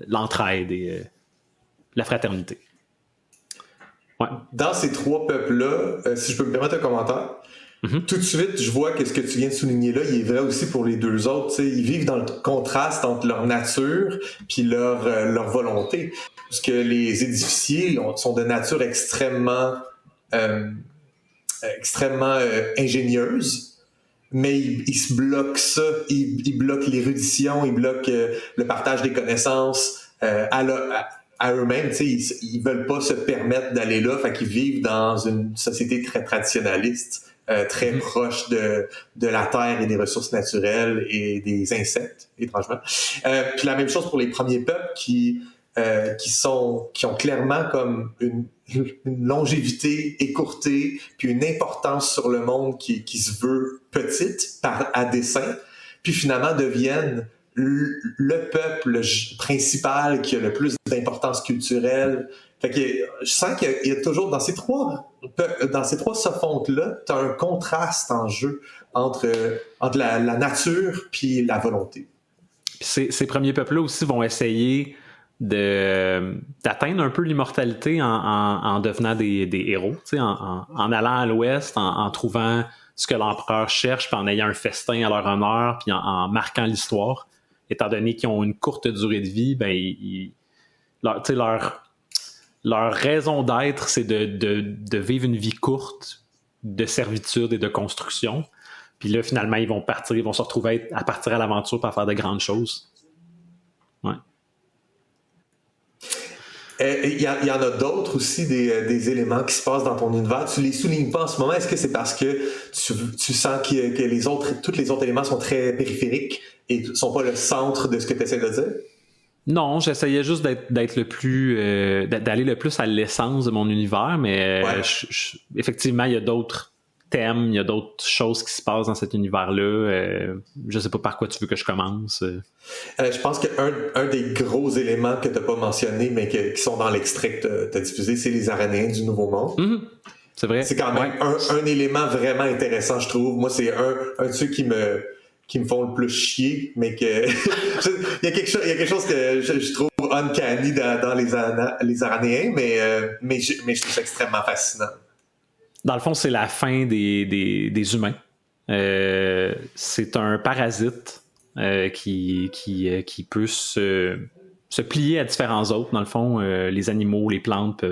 l'entraide et la fraternité. Ouais. Dans ces trois peuples-là, si je peux me permettre un commentaire, tout de suite, je vois que ce que tu viens de souligner là, il est vrai aussi pour les deux autres. T'sais, ils vivent dans le contraste entre leur nature puis leur volonté. Parce que les édificiers sont de nature extrêmement ingénieuse, mais ils se bloquent ça. Ils bloquent l'érudition, ils bloquent le partage des connaissances à eux-mêmes. Ils veulent pas se permettre d'aller là, fait qu'ils vivent dans une société très traditionnaliste. Très proche de la terre et des ressources naturelles et des insectes, étrangement. Puis la même chose pour les premiers peuples qui ont clairement comme une longévité écourtée, puis une importance sur le monde qui se veut petite à dessein, puis finalement deviennent le peuple principal qui a le plus d'importance culturelle. Fait que je sens qu'il y a toujours dans ces trois sophontles-là, tu as un contraste en jeu entre la nature puis la volonté. Puis ces premiers peuples-là aussi vont essayer d'atteindre un peu l'immortalité en devenant des héros, en allant à l'ouest, en trouvant ce que l'empereur cherche, puis en ayant un festin à leur honneur, puis en marquant l'histoire. Étant donné qu'ils ont une courte durée de vie, ben leur raison d'être, c'est de vivre une vie courte de servitude et de construction. Puis là, finalement, ils vont partir, ils vont se retrouver à partir à l'aventure pour faire de grandes choses. Ouais. Il y en a d'autres aussi, des éléments qui se passent dans ton univers. Tu les soulignes pas en ce moment. Est-ce que c'est parce que tu sens que tous les autres éléments sont très périphériques et ne sont pas le centre de ce que tu essaies de dire? Non, j'essayais juste d'être le plus, d'aller le plus à l'essence de mon univers, mais ouais. Effectivement, il y a d'autres thèmes, il y a d'autres choses qui se passent dans cet univers-là. Je sais pas par quoi tu veux que je commence. Je pense qu'un des gros éléments que tu n'as pas mentionné, mais qui sont dans l'extrait que tu as diffusé, c'est les Aranéens du Nouveau Monde. Mm-hmm. C'est vrai. C'est quand même un élément vraiment intéressant, je trouve. Moi, c'est un de ceux qui me font le plus chier, mais que il y a quelque chose que je trouve uncanny dans les Aranéens, mais je trouve ça extrêmement fascinant. Dans le fond, c'est la fin des humains. C'est un parasite qui peut se plier à différents autres. Dans le fond, les animaux, les plantes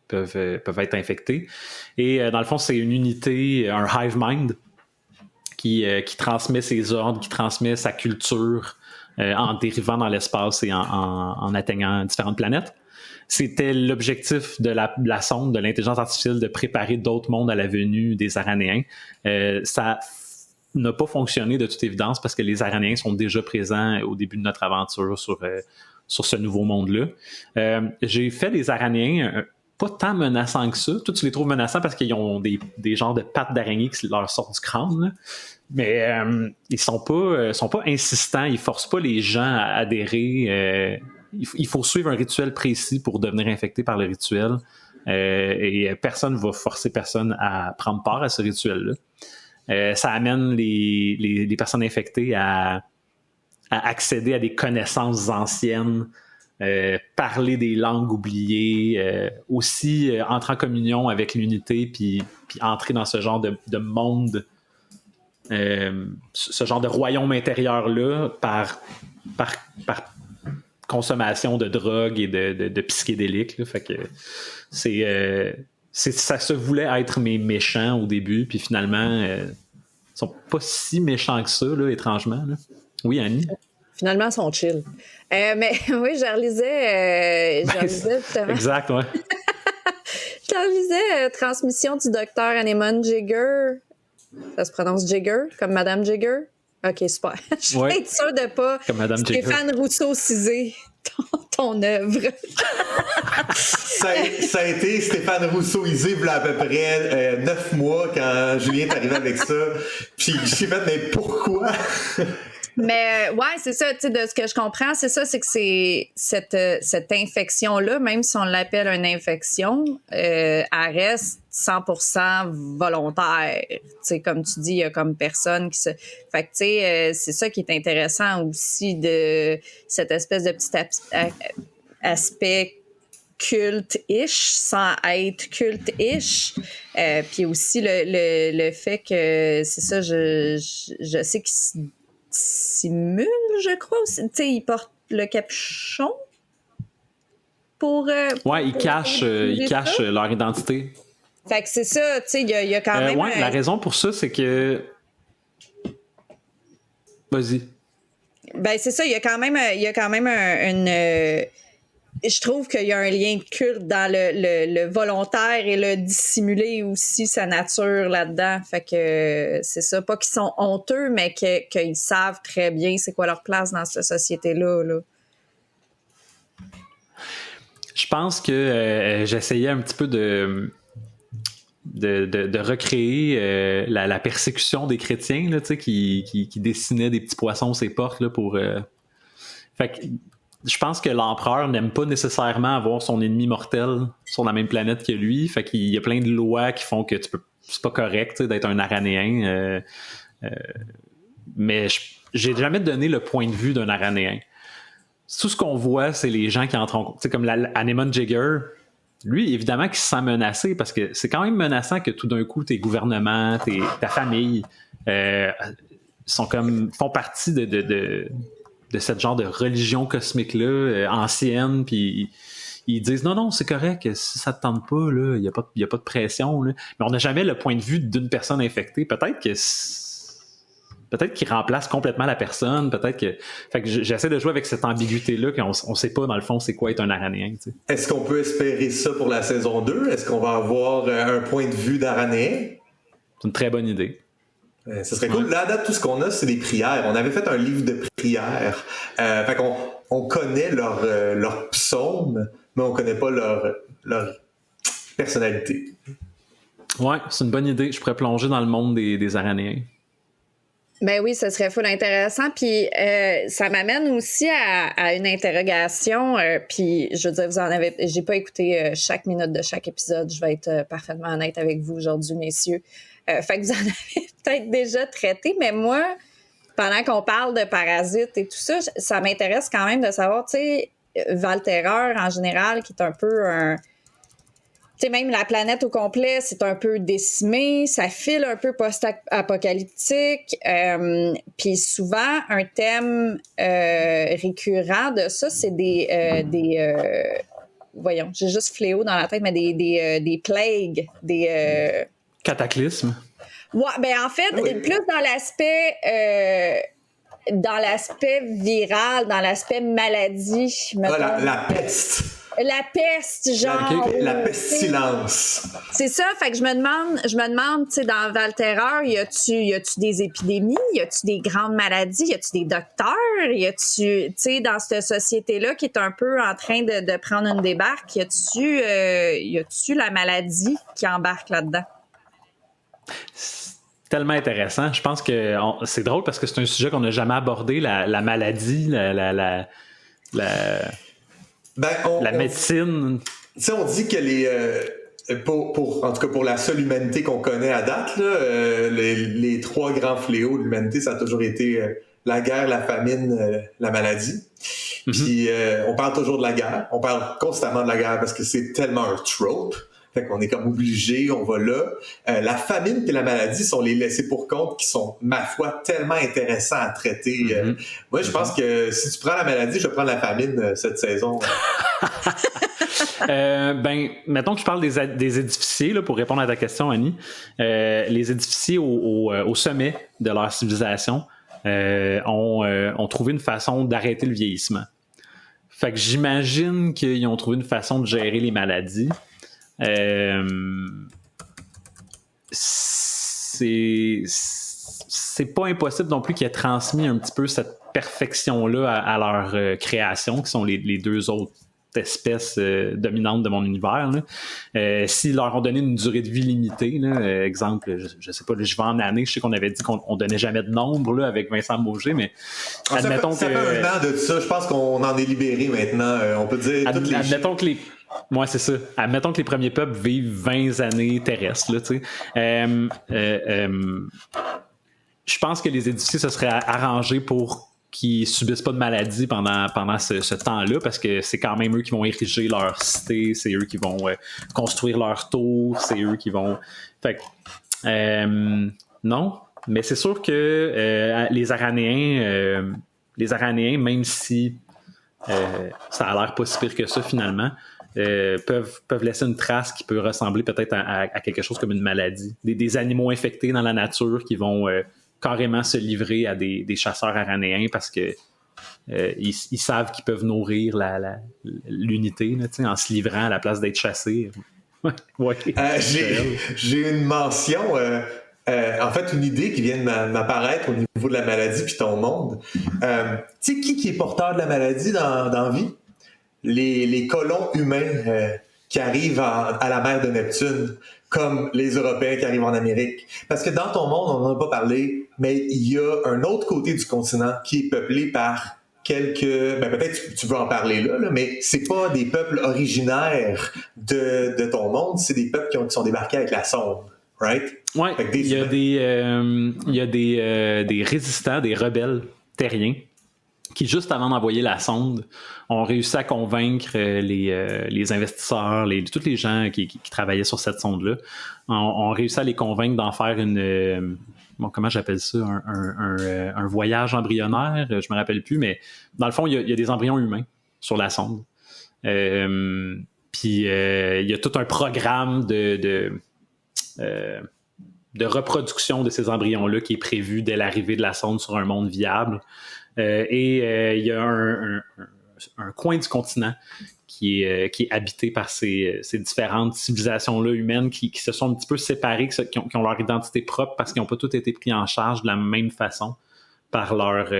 peuvent être infectés. Et dans le fond, c'est une unité, un hive mind, qui transmet ses ordres, qui transmet sa culture en dérivant dans l'espace et en atteignant différentes planètes. C'était l'objectif de la sonde, de l'intelligence artificielle, de préparer d'autres mondes à la venue des Aranéens. Ça n'a pas fonctionné de toute évidence parce que les Aranéens sont déjà présents au début de notre aventure sur ce nouveau monde-là. J'ai fait des Aranéens pas tant menaçants que ça. Toi, tu les trouves menaçants parce qu'ils ont des genres de pattes d'araignée qui leur sortent du crâne, là. Mais ils sont pas insistants, ils forcent pas les gens à adhérer. Il faut suivre un rituel précis pour devenir infecté par le rituel. Et personne ne va forcer personne à prendre part à ce rituel-là. Ça amène les personnes infectées à accéder à des connaissances anciennes, parler des langues oubliées, aussi entrer en communion avec l'unité, puis entrer dans ce genre de monde, ce genre de royaume intérieur-là par consommation de drogue et de psychédéliques. Là. Fait que ça se voulait être mes méchants au début, puis finalement, ils sont pas si méchants que ça, là, étrangement. Là. Oui, Annie? Finalement, ils sont chill. Mais oui, je relisais justement. Exact, ouais. Je relisais Transmission du docteur Anémone Jigger. Ça se prononce Jigger, comme Madame Jigger? OK, super. Je vais être sûre de pas comme Madame Stéphane Rousseau-Cisé, ton œuvre. Ça a été Stéphane Rousseau-Isé, il y a à peu près 9 mois quand Julien est arrivé avec ça. Puis j'ai fait, mais pourquoi? Mais ouais, c'est ça, tu sais, de ce que je comprends, c'est ça, c'est que c'est cette infection-là, même si on l'appelle une infection, elle reste 100% volontaire. Tu sais, comme tu dis, il y a comme personne qui se... Fait que, tu sais, c'est ça qui est intéressant aussi de cette espèce de petit aspect culte-ish, sans être culte-ish. Puis aussi le fait que, c'est ça, je sais qu'ils simule, je crois aussi. Tu sais, ils portent le capuchon pour... ouais, ils cachent leur identité. Fait que c'est ça, tu sais, il y a quand même... Ouais, la raison pour ça, c'est que... Vas-y. Ben, c'est ça, il y a quand même une... Je trouve qu'il y a un lien de culte dans le volontaire et le dissimulé aussi, sa nature là-dedans. Fait que c'est ça, pas qu'ils sont honteux, mais qu'ils savent très bien c'est quoi leur place dans cette société-là. Là. Je pense que j'essayais un petit peu de recréer la persécution des chrétiens là, qui dessinaient des petits poissons aux ses portes là, pour... Fait que je pense que l'empereur n'aime pas nécessairement avoir son ennemi mortel sur la même planète que lui. Fait qu'il y a plein de lois qui font que c'est pas correct d'être un Aranéen. Mais j'ai jamais donné le point de vue d'un Aranéen. Tout ce qu'on voit, c'est les gens qui entrent en... comme Anémone Jigger, lui, évidemment, qui se sent menacé parce que c'est quand même menaçant que tout d'un coup, tes gouvernements, ta famille font partie de cette genre de religion cosmique-là, ancienne, puis ils disent non, c'est correct, si ça te tente pas, il n'y a pas de pression. Là. Mais on n'a jamais le point de vue d'une personne infectée. Peut-être qu'il remplace complètement la personne, peut-être que... Fait que j'essaie de jouer avec cette ambiguïté-là qu'on ne sait pas, dans le fond, c'est quoi être un Aranéen. Tu sais. Est-ce qu'on peut espérer ça pour la saison 2? Est-ce qu'on va avoir un point de vue d'Aranéen? C'est une très bonne idée. Ça serait cool. Là, à date, tout ce qu'on a, c'est des prières. On avait fait un livre de prières. Fait qu'on connaît leur psaume, mais on connaît pas leur personnalité. Ouais, c'est une bonne idée. Je pourrais plonger dans le monde des Aranéens. Ben oui, ça serait full intéressant. Puis ça m'amène aussi à une interrogation. Puis je veux dire, j'ai pas écouté chaque minute de chaque épisode. Je vais être parfaitement honnête avec vous aujourd'hui, messieurs. Fait que vous en avez peut-être déjà traité, mais moi, pendant qu'on parle de parasites et tout ça, ça m'intéresse quand même de savoir, tu sais, Val-Terreur en général, qui est un peu un... Tu sais, même la planète au complet, c'est un peu décimé, ça file un peu post-apocalyptique. Puis souvent, un thème récurrent de ça, c'est voyons, j'ai juste fléau dans la tête, mais des plagues, des... Cataclysme. Ouais, ben en fait, plus dans l'aspect viral, dans l'aspect maladie. La peste. La peste, genre. La pestilence. C'est ça, fait que je me demande, tu sais, dans Val-Terreur, y a-tu des épidémies, y a-tu des grandes maladies, y a-tu des docteurs, y a-tu, tu sais, dans cette société-là qui est un peu en train de prendre une débarque, y a-tu la maladie qui embarque là-dedans? Tellement intéressant. Je pense que c'est drôle parce que c'est un sujet qu'on n'a jamais abordé, la maladie, la médecine. Tu sais, on dit que en tout cas pour la seule humanité qu'on connaît à date, là, les trois grands fléaux de l'humanité, ça a toujours été la guerre, la famine, la maladie. Puis on parle toujours de la guerre. On parle constamment de la guerre parce que c'est tellement un trope. Fait qu'on est comme obligé, on va là. La famine et la maladie sont les laissés pour compte qui sont, ma foi, tellement intéressants à traiter. Moi, je pense que si tu prends la maladie, je vais prendre la famine cette saison. Mettons que je parle des édificiers, là, pour répondre à ta question, Annie. Les édificiers au sommet de leur civilisation ont trouvé une façon d'arrêter le vieillissement. Fait que j'imagine qu'ils ont trouvé une façon de gérer les maladies. C'est pas impossible non plus qu'ils aient transmis un petit peu cette perfection-là à leur création, qui sont les deux autres espèces dominantes de mon univers. S'ils leur ont donné une durée de vie limitée, là, exemple, je sais pas, je vais en année, je sais qu'on avait dit qu'on donnait jamais de nombre là, avec Vincent Mauger, mais admettons ça fait un an de ça, je pense qu'on en est libéré maintenant. On peut dire toutes les admettons que ouais, c'est ça. Admettons que les premiers peuples vivent 20 années terrestres, là, tu sais. Je pense que les édifices se seraient arrangés pour qu'ils subissent pas de maladie pendant ce temps-là, parce que c'est quand même eux qui vont ériger leur cité, c'est eux qui vont construire leur tour, c'est eux qui vont... Fait que, non, mais c'est sûr que les Aranéens, même si ça a l'air pas si pire que ça finalement, peuvent laisser une trace qui peut ressembler peut-être à quelque chose comme une maladie. Des animaux infectés dans la nature qui vont carrément se livrer à des chasseurs aranéens parce que ils savent qu'ils peuvent nourrir l'unité là, en se livrant à la place d'être chassés. Ouais. J'ai une mention, en fait une idée qui vient de m'apparaître au niveau de la maladie puis ton monde. Tu sais qui est porteur de la maladie dans la vie? Les colons humains qui arrivent à la mer de Neptune, comme les Européens qui arrivent en Amérique. Parce que dans ton monde, on n'en a pas parlé, mais il y a un autre côté du continent qui est peuplé par peut-être tu veux en parler là, mais c'est pas des peuples originaires de ton monde, c'est des peuples qui sont débarqués avec la sonde, right? Ouais, il y a des résistants, des rebelles terriens qui, juste avant d'envoyer la sonde, ont réussi à convaincre les investisseurs, tous les gens qui travaillaient sur cette sonde-là, ont réussi à les convaincre d'en faire comment j'appelle ça, un voyage embryonnaire, je me rappelle plus, mais dans le fond, il y a des embryons humains sur la sonde. Puis il y a tout un programme de reproduction de ces embryons-là qui est prévu dès l'arrivée de la sonde sur un monde viable. Il y a un coin du continent qui est habité par ces différentes civilisations-là humaines qui se sont un petit peu séparées, qui ont leur identité propre parce qu'ils n'ont pas tous été pris en charge de la même façon par leur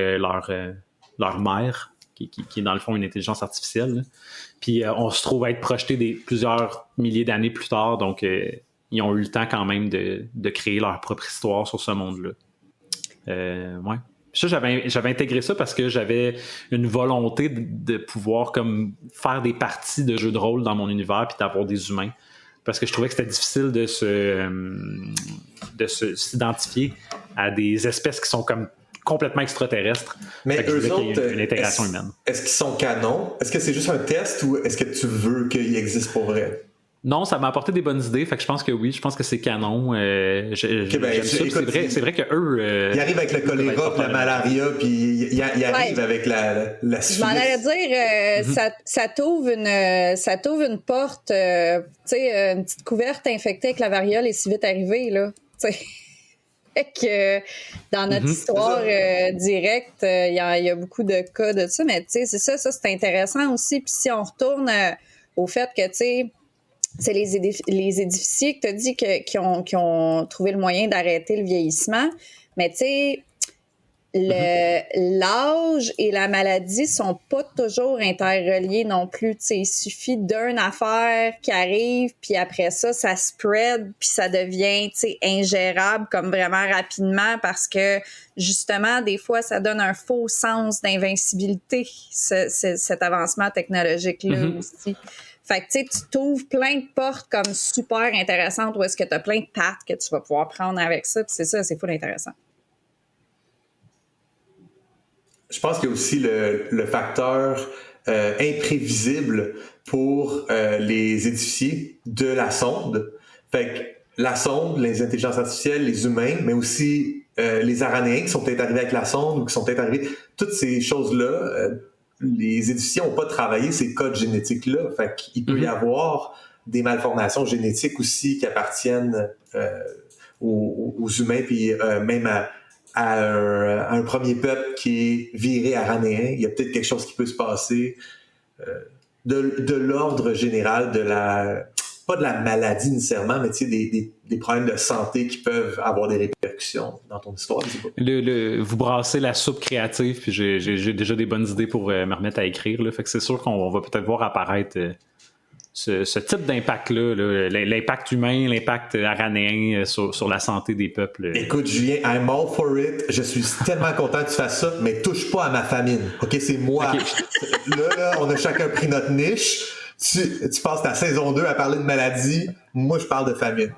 mère, qui est dans le fond une intelligence artificielle. Là. Puis on se trouve à être projeté plusieurs milliers d'années plus tard, donc ils ont eu le temps quand même de créer leur propre histoire sur ce monde-là. Ouais. Ça, j'avais intégré ça parce que j'avais une volonté de pouvoir comme faire des parties de jeux de rôle dans mon univers puis d'avoir des humains. Parce que je trouvais que c'était difficile de s'identifier à des espèces qui sont comme complètement extraterrestres. Mais eux autres, une intégration humaine. Est-ce qu'ils sont canons? Est-ce que c'est juste un test ou est-ce que tu veux qu'ils existent pour vrai? Non, ça m'a apporté des bonnes idées, fait que je pense que oui, je pense que c'est canon. C'est vrai que eux... ils arrivent avec le choléra, la malaria, puis ils arrivent avec la syphilis. Je m'en allais dire, ça t'ouvre une porte, tu sais, une petite couverte infectée avec la variole est si vite arrivée, là, tu sais. Fait que dans notre histoire directe, il y a beaucoup de cas de ça, mais tu sais, c'est ça c'est intéressant aussi. Puis si on retourne au fait que, tu sais, c'est les édificiers que tu as dit qui ont trouvé le moyen d'arrêter le vieillissement. Mais tu sais, l'âge et la maladie sont pas toujours interreliés non plus. Tu sais, il suffit d'une affaire qui arrive, puis après ça spread, puis ça devient, tu sais, ingérable comme vraiment rapidement parce que, justement, des fois, ça donne un faux sens d'invincibilité, cet avancement technologique-là aussi. Fait que, tu sais, tu t'ouvres plein de portes comme super intéressantes où est-ce que tu as plein de pattes que tu vas pouvoir prendre avec ça. Puis c'est ça, c'est full intéressant. Je pense qu'il y a aussi le facteur imprévisible pour les édificiers de la sonde. Fait que la sonde, les intelligences artificielles, les humains, mais aussi les Aranéens qui sont peut-être arrivés avec la sonde ou qui sont peut-être arrivés, toutes ces choses-là, les édificiers n'ont pas travaillé ces codes génétiques-là. Fait qu'il peut y avoir des malformations génétiques aussi qui appartiennent aux humains, puis même à un premier peuple qui est viré aranéen. Il y a peut-être quelque chose qui peut se passer de l'ordre général pas de la maladie nécessairement, mais tu sais, des problèmes de santé qui peuvent avoir des répercussions dans ton histoire. Vous brassez la soupe créative, puis j'ai déjà des bonnes idées pour me remettre à écrire. Là. Fait que c'est sûr qu'on va peut-être voir apparaître ce type d'impact-là, l'impact humain, l'impact aranéen sur la santé des peuples. Écoute, Julien, I'm all for it. Je suis tellement content que tu fasses ça, mais touche pas à ma famine. OK, c'est moi. Okay. Là, on a chacun pris notre niche. Tu passes ta saison 2 à parler de maladie. Moi, je parle de famine.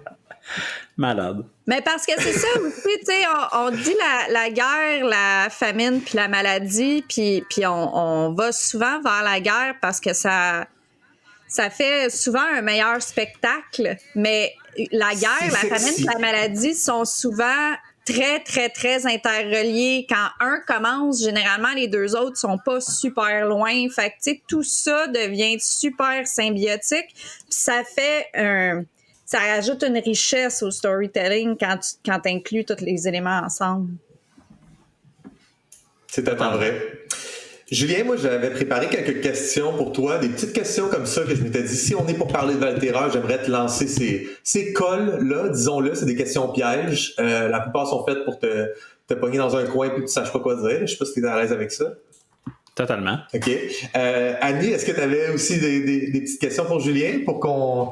Malade. Mais parce que c'est ça aussi, tu sais, on dit la guerre, la famine, puis la maladie, puis on va souvent vers la guerre parce que ça fait souvent un meilleur spectacle, mais la guerre, la famine et la maladie sont souvent très, très, très interreliés. Quand un commence, généralement, les deux autres sont pas super loin. Fait que, tu sais, tout ça devient super symbiotique. Puis ça fait ça rajoute une richesse au storytelling quand tu inclus tous les éléments ensemble. C'est totalement vrai. Julien, moi, j'avais préparé quelques questions pour toi, des petites questions comme ça que je m'étais dit, si on est pour parler de Valterra, j'aimerais te lancer ces cols-là, disons-le, c'est des questions pièges. La plupart sont faites pour te pogner dans un coin et que tu saches pas quoi dire. Je sais pas si tu es à l'aise avec ça. Totalement. OK. Annie, est-ce que tu avais aussi des petites questions pour Julien pour qu'on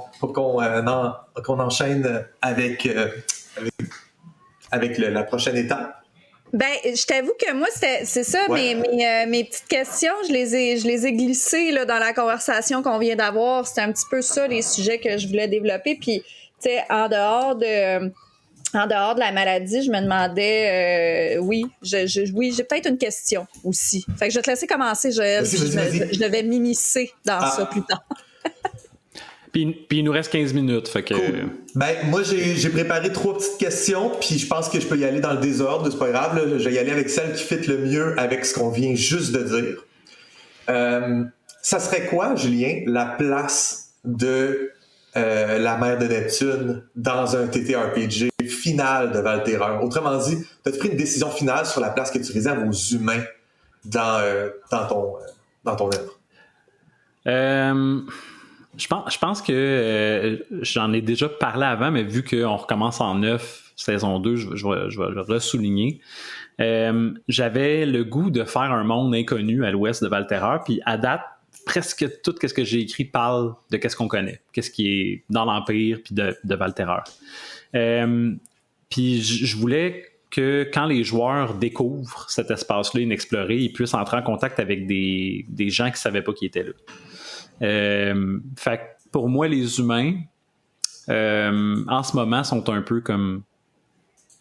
enchaîne avec la prochaine étape? Ben, je t'avoue que moi, c'est ça, ouais. mes petites questions, je les ai glissées là, dans la conversation qu'on vient d'avoir. C'était un petit peu ça, les sujets que je voulais développer. Puis, tu sais, en dehors de la maladie, je me demandais, j'ai peut-être une question aussi. Fait que je vais te laisser commencer, Joël. Je devais m'immiscer dans ça plus tard. Puis il nous reste 15 minutes. Fait que... Cool. Ben, moi, j'ai préparé 3 petites questions, puis je pense que je peux y aller dans le désordre, c'est pas grave. Là, je vais y aller avec celle qui fit le mieux avec ce qu'on vient juste de dire. Ça serait quoi, Julien, la place de la mère de Neptune dans un TTRPG final de Valterra? Autrement dit, as-tu pris une décision finale sur la place que tu réserves aux humains dans ton œuvre? Je pense que j'en ai déjà parlé avant, mais vu qu'on recommence en 9, saison 2, je vais le ressouligner. J'avais le goût de faire un monde inconnu à l'ouest de Valterra, puis à date, presque tout ce que j'ai écrit parle de qu'est-ce qu'on connaît, qu'est-ce qui est dans l'Empire, puis de Valterra. Puis je voulais que quand les joueurs découvrent cet espace-là inexploré, ils puissent entrer en contact avec des gens qui ne savaient pas qu'ils étaient là. Fait que pour moi, les humains, en ce moment, sont un peu comme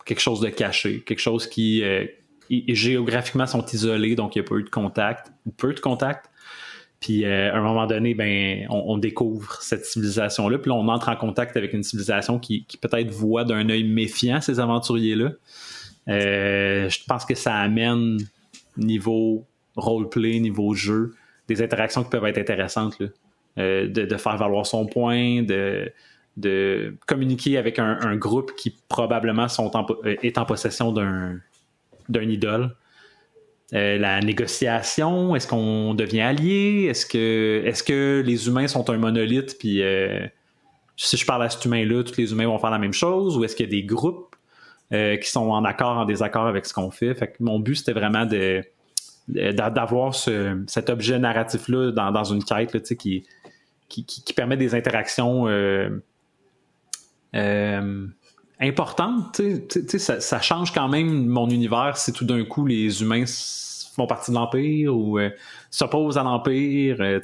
quelque chose de caché, quelque chose qui géographiquement sont isolés, donc il n'y a pas eu de contact, ou peu de contact. Puis à un moment donné, ben, on découvre cette civilisation-là, puis là, on entre en contact avec une civilisation qui peut-être voit d'un œil méfiant ces aventuriers-là. Je pense que ça amène niveau roleplay, niveau jeu, des interactions qui peuvent être intéressantes, là. De faire valoir son point, de communiquer avec un groupe qui probablement est en possession d'un idole. la négociation? Est-ce qu'on devient allié? Est-ce que les humains sont un monolithe, puis si je parle à cet humain-là, tous les humains vont faire la même chose? Ou est-ce qu'il y a des groupes qui sont en accord, en désaccord avec ce qu'on fait? Fait que mon but, c'était vraiment d'avoir cet objet narratif-là dans une quête là, qui permet des interactions importantes. Ça change quand même mon univers si tout d'un coup les humains font partie de l'Empire ou s'opposent à l'Empire.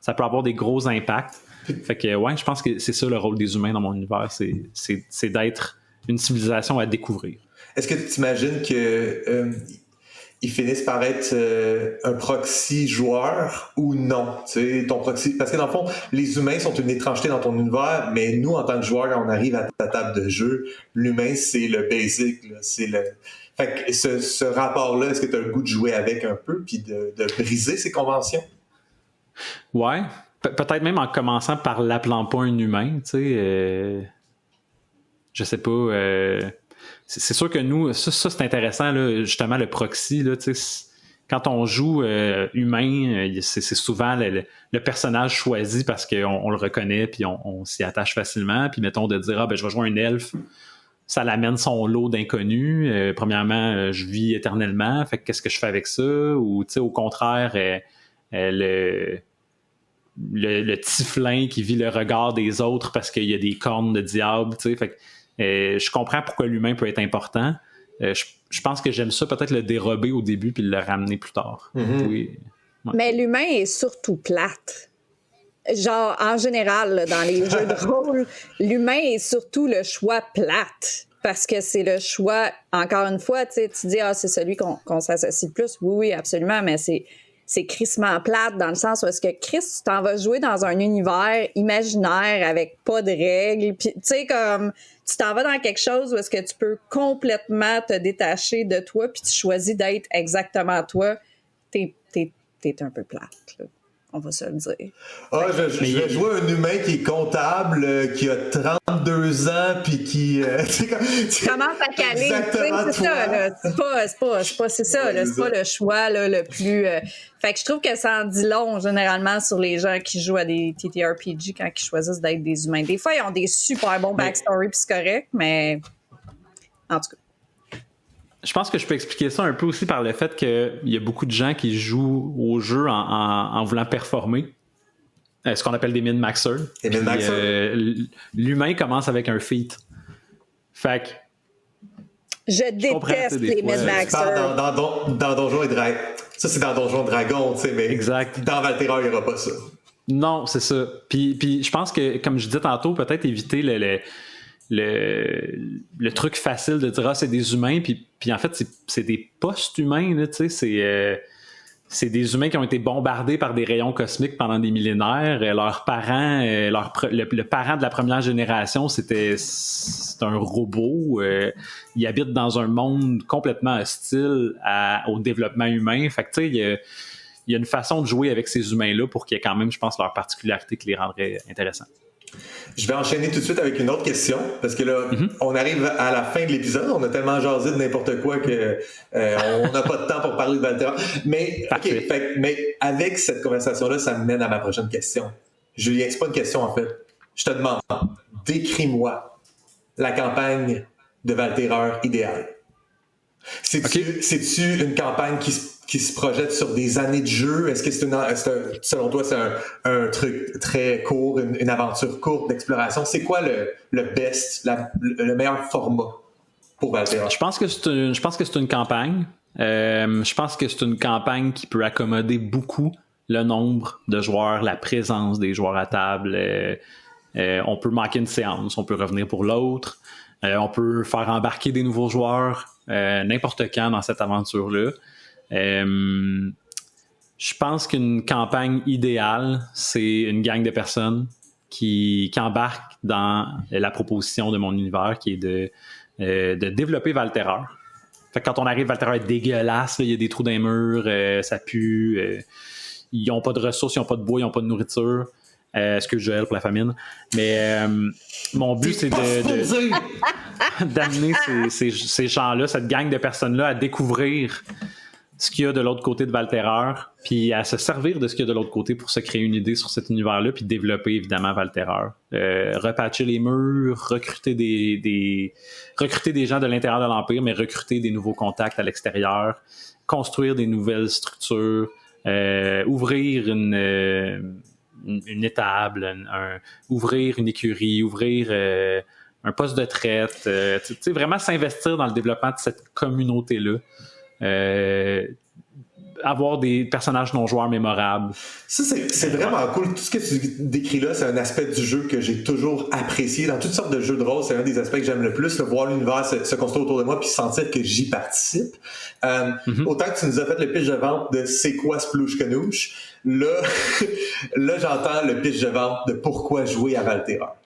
Ça peut avoir des gros impacts. Fait que ouais, je pense que c'est ça le rôle des humains dans mon univers, c'est d'être une civilisation à découvrir. Est-ce que tu t'imagines que ils finissent par être un proxy joueur ou non? Tu sais, ton proxy, parce que dans le fond, les humains sont une étrangeté dans ton univers, mais nous, en tant que joueurs, quand on arrive à ta table de jeu, l'humain, c'est le basic, là, c'est le... Fait que ce rapport-là, est-ce que tu as le goût de jouer avec un peu puis de briser ces conventions? Ouais. Peut-être même en commençant par l'appelant pas un humain, tu sais. Je sais pas. C'est sûr que nous, ça c'est intéressant, là, justement, le proxy, là, tu sais. Quand on joue humain, c'est souvent le personnage choisi parce qu'on le reconnaît puis on s'y attache facilement. Puis mettons de dire, je vais jouer un elfe. Ça l'amène son lot d'inconnus. Premièrement, je vis éternellement. Fait que qu'est-ce que je fais avec ça? Ou, tu sais, au contraire, le tiflin qui vit le regard des autres parce qu'il y a des cornes de diable, tu sais. Fait que je comprends pourquoi l'humain peut être important. Je pense que j'aime ça peut-être le dérober au début puis le ramener plus tard. Mm-hmm. Oui. Ouais. Mais l'humain est surtout plate. Genre, en général, là, dans les jeux de rôle, l'humain est surtout le choix plate. Parce que c'est le choix, encore une fois, tu dis, c'est celui qu'on s'associe le plus. Oui, absolument, mais c'est crissement plate dans le sens où est-ce que Chris, tu t'en vas jouer dans un univers imaginaire avec pas de règles. Puis, tu sais, comme, tu t'en vas dans quelque chose où est-ce que tu peux complètement te détacher de toi puis tu choisis d'être exactement toi. T'es un peu plate, là. On va se le dire. Je vais jouer un humain qui est comptable, qui a 32 ans, puis qui... Tu commences à caler. Exactement C'est ça, là. C'est ça, là. C'est pas le choix là, le plus... Fait que je trouve que ça en dit long, généralement, sur les gens qui jouent à des TTRPG quand ils choisissent d'être des humains. Des fois, ils ont des super bons backstories, puis c'est correct, mais... En tout cas. Je pense que je peux expliquer ça un peu aussi par le fait qu'il y a beaucoup de gens qui jouent au jeu en voulant performer. Ce qu'on appelle des min-maxers. Des min-maxers. L'humain commence avec un feat. Fait que... Je déteste les min-maxers. Dans Donjons et Dragons. Ça, c'est dans Donjons et Dragons, tu sais, mais exact. Dans Valterra, il n'y aura pas ça. Non, c'est ça. Puis je pense que, comme je disais tantôt, peut-être éviter le truc facile de dire c'est des humains puis en fait c'est des post-humains là, tu sais, c'est des humains qui ont été bombardés par des rayons cosmiques pendant des millénaires. Leurs parents, le parent de la première génération, c'est un robot. Il habite dans un monde complètement hostile au développement humain. Fait que tu sais, il y a une façon de jouer avec ces humains-là pour qu'il y ait quand même, je pense, leur particularité qui les rendrait intéressants. Je vais enchaîner tout de suite avec une autre question, parce que là, on arrive à la fin de l'épisode. On a tellement jasé de n'importe quoi que on n'a pas de temps pour parler de Valterra. Mais, mais avec cette conversation-là, ça me mène à ma prochaine question. Julien, c'est pas une question en fait. Je te demande, décris-moi la campagne de Valterra idéale. C'est-tu une campagne qui se projette sur des années de jeu? Est-ce que selon toi, c'est un truc très court, une aventure courte d'exploration? C'est quoi le best, le meilleur format pour Valterra? Je pense que c'est une campagne. Je pense que c'est une campagne qui peut accommoder beaucoup le nombre de joueurs, la présence des joueurs à table. On peut manquer une séance, on peut revenir pour l'autre. On peut faire embarquer des nouveaux joueurs n'importe quand dans cette aventure-là. Je pense qu'une campagne idéale, c'est une gang de personnes qui embarquent dans la proposition de mon univers, qui est de développer Valterra. Fait que quand on arrive, Valterra est dégueulasse, il y a des trous dans les murs, ça pue, ils n'ont pas de ressources, ils n'ont pas de bois, ils n'ont pas de nourriture. Excuse Joël pour la famine. Mais mon but, c'est d'amener ces gens-là, cette gang de personnes-là, à découvrir ce qu'il y a de l'autre côté de Valterreur, puis à se servir de ce qu'il y a de l'autre côté pour se créer une idée sur cet univers-là, puis développer évidemment Valterreur. Repatcher les murs, recruter des gens de l'intérieur de l'Empire, mais recruter des nouveaux contacts à l'extérieur, construire des nouvelles structures, ouvrir une étable, ouvrir une écurie, ouvrir un poste de traite, vraiment s'investir dans le développement de cette communauté-là. Avoir des personnages non-joueurs mémorables. Ça, c'est vraiment cool. Tout ce que tu décris là, c'est un aspect du jeu que j'ai toujours apprécié. Dans toutes sortes de jeux de rôle, c'est un des aspects que j'aime le plus, voir l'univers se construire autour de moi puis sentir que j'y participe. Autant que tu nous as fait le pitch de vente de c'est quoi Sploosh Canoosh, là j'entends le pitch de vente de pourquoi jouer à Valterreur.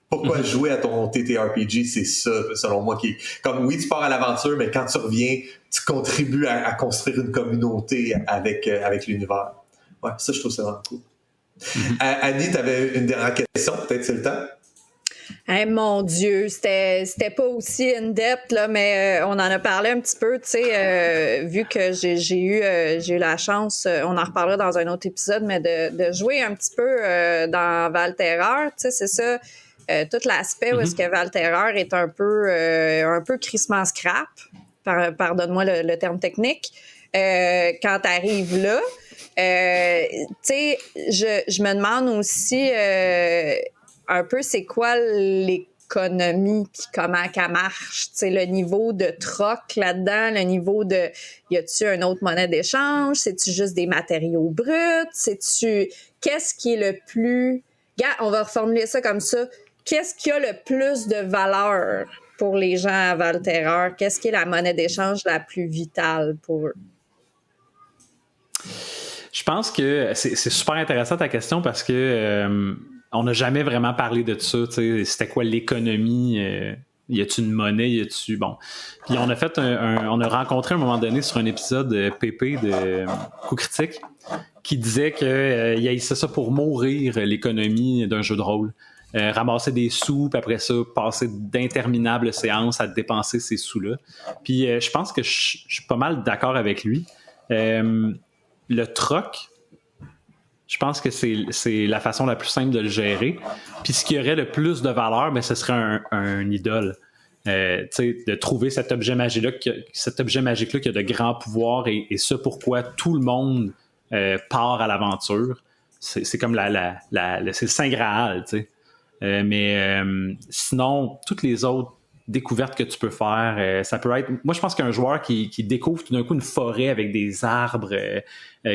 Pourquoi jouer à ton TTRPG, c'est ça, selon moi, qui est comme, oui, tu pars à l'aventure, mais quand tu reviens, tu contribues à construire une communauté avec l'univers. Ouais, ça, je trouve ça vraiment cool. Annie, tu avais une dernière question, peut-être c'est le temps? Hey, mon Dieu, c'était pas aussi in-depth, là, mais on en a parlé un petit peu, tu sais, vu que j'ai eu la chance, on en reparlera dans un autre épisode, mais de jouer un petit peu dans Valterreur, tu sais, c'est ça. Tout l'aspect où est-ce que Valterreur est un peu crissement scrap, pardonne-moi le terme technique, quand t'arrives là, tu sais, je me demande aussi un peu c'est quoi l'économie puis comment qu'elle marche, tu sais, le niveau de troc là-dedans, le niveau de y a-tu une autre monnaie d'échange, c'est-tu juste des matériaux bruts, qu'est-ce qui est le plus, regarde, on va reformuler ça comme ça. Qu'est-ce qui a le plus de valeur pour les gens à Valterreur? Qu'est-ce qui est la monnaie d'échange la plus vitale pour eux? Je pense que c'est super intéressant ta question parce que on n'a jamais vraiment parlé de ça. C'était quoi l'économie? Y a-tu une monnaie? Y a-tu... Bon. Puis on a fait on a rencontré à un moment donné sur un épisode PP de Coup Critique qui disait qu'il haïssait ça pour mourir l'économie d'un jeu de rôle. Ramasser des sous, puis après ça, passer d'interminables séances à dépenser ces sous-là. Puis je pense que je suis pas mal d'accord avec lui. Le troc, je pense que c'est la façon la plus simple de le gérer. Puis ce qui aurait le plus de valeur, ben, ce serait un idole. De trouver cet objet magique-là qui a de grands pouvoirs et ce pourquoi tout le monde part à l'aventure. C'est comme c'est le Saint Graal, tu sais. Mais sinon, toutes les autres découvertes que tu peux faire, ça peut être... Moi, je pense qu'un joueur qui découvre tout d'un coup une forêt avec des arbres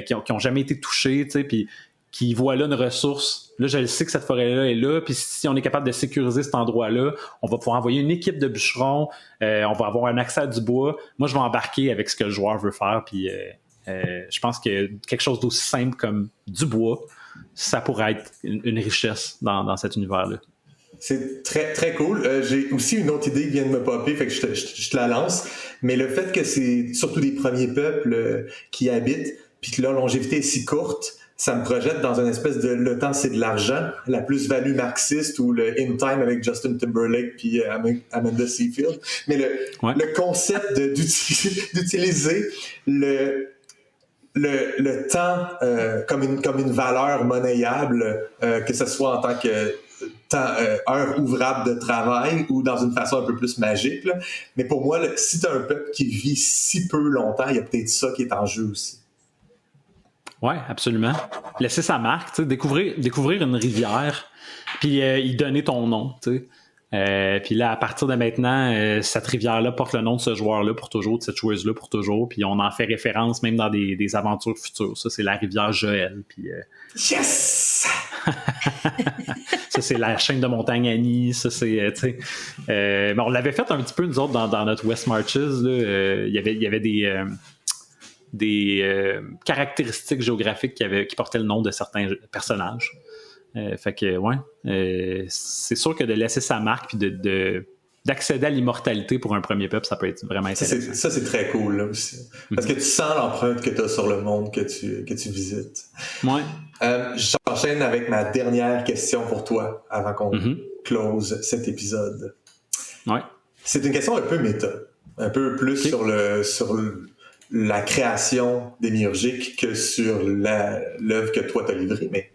qui ont jamais été touchés, tu sais, puis qui voit là une ressource. Là, je le sais que cette forêt-là est là, puis si on est capable de sécuriser cet endroit-là, on va pouvoir envoyer une équipe de bûcherons, on va avoir un accès à du bois. Moi, je vais embarquer avec ce que le joueur veut faire, puis je pense que quelque chose d'aussi simple comme du bois, ça pourrait être une richesse dans cet univers-là. C'est très, très cool. J'ai aussi une autre idée qui vient de me popper, fait que je te la lance. Mais le fait que c'est surtout des premiers peuples qui habitent, puis que leur longévité est si courte, ça me projette dans une espèce de le temps c'est de l'argent, la plus-value marxiste ou le in time avec Justin Timberlake puis Amanda Seyfried. Mais le concept d'utiliser le temps comme une valeur monnayable, que ce soit en tant que heure ouvrable de travail ou dans une façon un peu plus magique. Là. Mais pour moi, si tu as un peuple qui vit si peu longtemps, il y a peut-être ça qui est en jeu aussi. Oui, absolument. Laisser sa marque, découvrir une rivière, puis y donner ton nom. Puis là, à partir de maintenant, cette rivière-là porte le nom de ce joueur-là pour toujours, de cette joueuse-là pour toujours, puis on en fait référence même dans des aventures futures. Ça, c'est la rivière Joël. Puis, Yes! Ça, c'est la chaîne de montagne Annie. Ça, c'est, mais on l'avait fait un petit peu, nous autres, dans notre West Marches. Là, il y avait des caractéristiques géographiques qui portaient le nom de certains personnages. Fait que, ouais, c'est sûr que de laisser sa marque puis d'accéder à l'immortalité pour un premier peuple, ça peut être vraiment intéressant. Ça, c'est très cool, là, aussi. Parce que tu sens l'empreinte que tu as sur le monde que tu visites. Ouais. J'enchaîne avec ma dernière question pour toi avant qu'on close cet épisode. Ouais. C'est une question un peu méta. Un peu plus sur la création démiurgique que sur l'œuvre que toi t'as livrée. Mais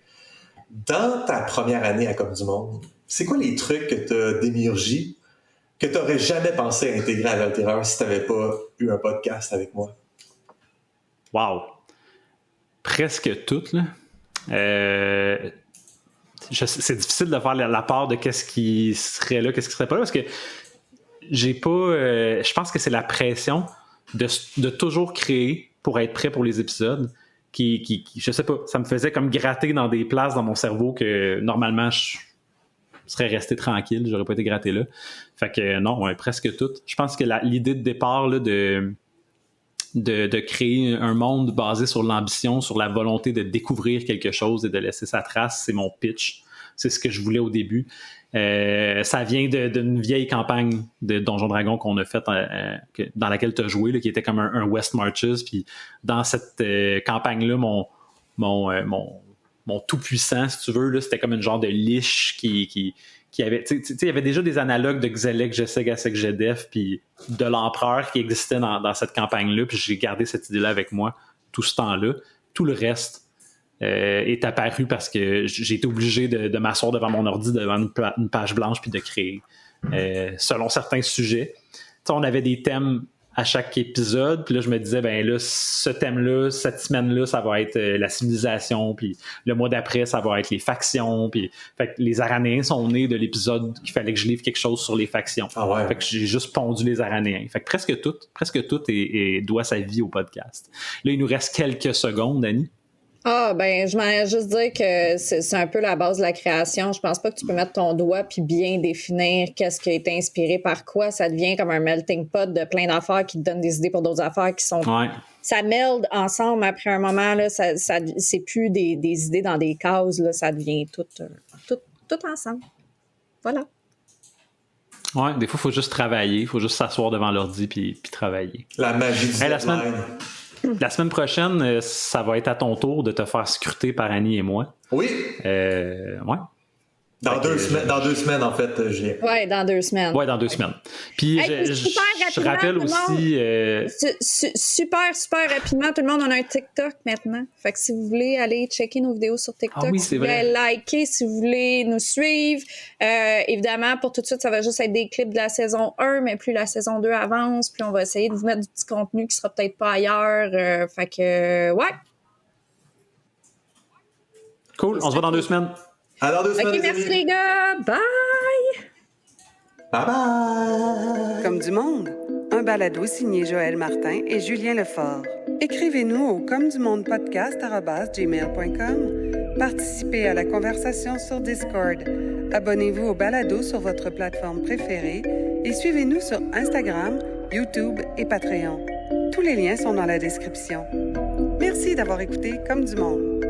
dans ta première année à Comme du Monde, c'est quoi les trucs que t'as démiurgie que t'aurais jamais pensé intégrer à l'Alterreur si t'avais pas eu un podcast avec moi? Wow! Presque toutes, là. C'est difficile de faire la part de qu'est-ce qui serait là, qu'est-ce qui serait pas là, parce que j'ai pas... je pense que c'est la pression de toujours créer pour être prêt pour les épisodes qui je sais pas, ça me faisait comme gratter dans des places dans mon cerveau que normalement je serais resté tranquille, j'aurais pas été gratté là. Fait que non, ouais, presque toutes. Je pense que l'idée de départ là, de créer un monde basé sur l'ambition, sur la volonté de découvrir quelque chose et de laisser sa trace, c'est mon pitch. C'est ce que je voulais au début. Ça vient d'une vieille campagne de Donjons Dragons qu'on a faite dans laquelle tu as joué, là, qui était comme un West Marches. Puis dans cette campagne-là, mon tout-puissant, si tu veux, là, c'était comme une genre de liche qui avait... Tu sais, il y avait déjà des analogues de Xelek, Geseg, Asek, Gedef, puis de l'Empereur qui existait dans cette campagne-là. Puis j'ai gardé cette idée-là avec moi tout ce temps-là. Tout le reste est apparu parce que j'ai été obligé de m'asseoir devant mon ordi, devant une page blanche, puis de créer selon certains sujets. T'sais, on avait des thèmes à chaque épisode, puis là je me disais, ben là, ce thème-là, cette semaine-là, ça va être la civilisation, puis le mois d'après, ça va être les factions, puis fait que les Aranéens sont nés de l'épisode qu'il fallait que je livre quelque chose sur les factions. Ah ouais. Fait que j'ai juste pondu les Aranéens. Fait que presque tout doit sa vie au podcast. Là, il nous reste quelques secondes, Annie. Ah, ben, je m'en ai juste dire que c'est un peu la base de la création. Je pense pas que tu peux mettre ton doigt puis bien définir qu'est-ce qui a été inspiré par quoi. Ça devient comme un melting pot de plein d'affaires qui te donnent des idées pour d'autres affaires qui sont... Ouais. Ça melde ensemble après un moment, là. C'est plus des idées dans des cases, là. Ça devient tout ensemble. Voilà. Ouais, des fois, il faut juste travailler. Il faut juste s'asseoir devant l'ordi puis travailler. La magie du deadline. La semaine prochaine, ça va être à ton tour de te faire scruter par Annie et moi. Oui. Ouais. Dans 2 semaines, en fait, Julien. Ouais, dans 2 semaines. Ouais, dans 2 semaines. Puis je rappelle aussi... Super rapidement, tout le monde, on a un TikTok maintenant. Fait que si vous voulez aller checker nos vidéos sur TikTok, oui, si vous voulez liker, si vous voulez nous suivre, évidemment, pour tout de suite, ça va juste être des clips de la saison 1, mais plus la saison 2 avance, puis on va essayer de vous mettre du petit contenu qui sera peut-être pas ailleurs. Fait que, ouais. Cool, on se voit dans 2 semaines. À dans 2 semaines, OK, merci les gars. Bye! Bye bye! Comme du monde, un balado signé Joël Martin et Julien Lefort. Écrivez-nous au comedumondepodcast@gmail.com. Participez à la conversation sur Discord. Abonnez-vous au balado sur votre plateforme préférée et suivez-nous sur Instagram, YouTube et Patreon. Tous les liens sont dans la description. Merci d'avoir écouté Comme du monde.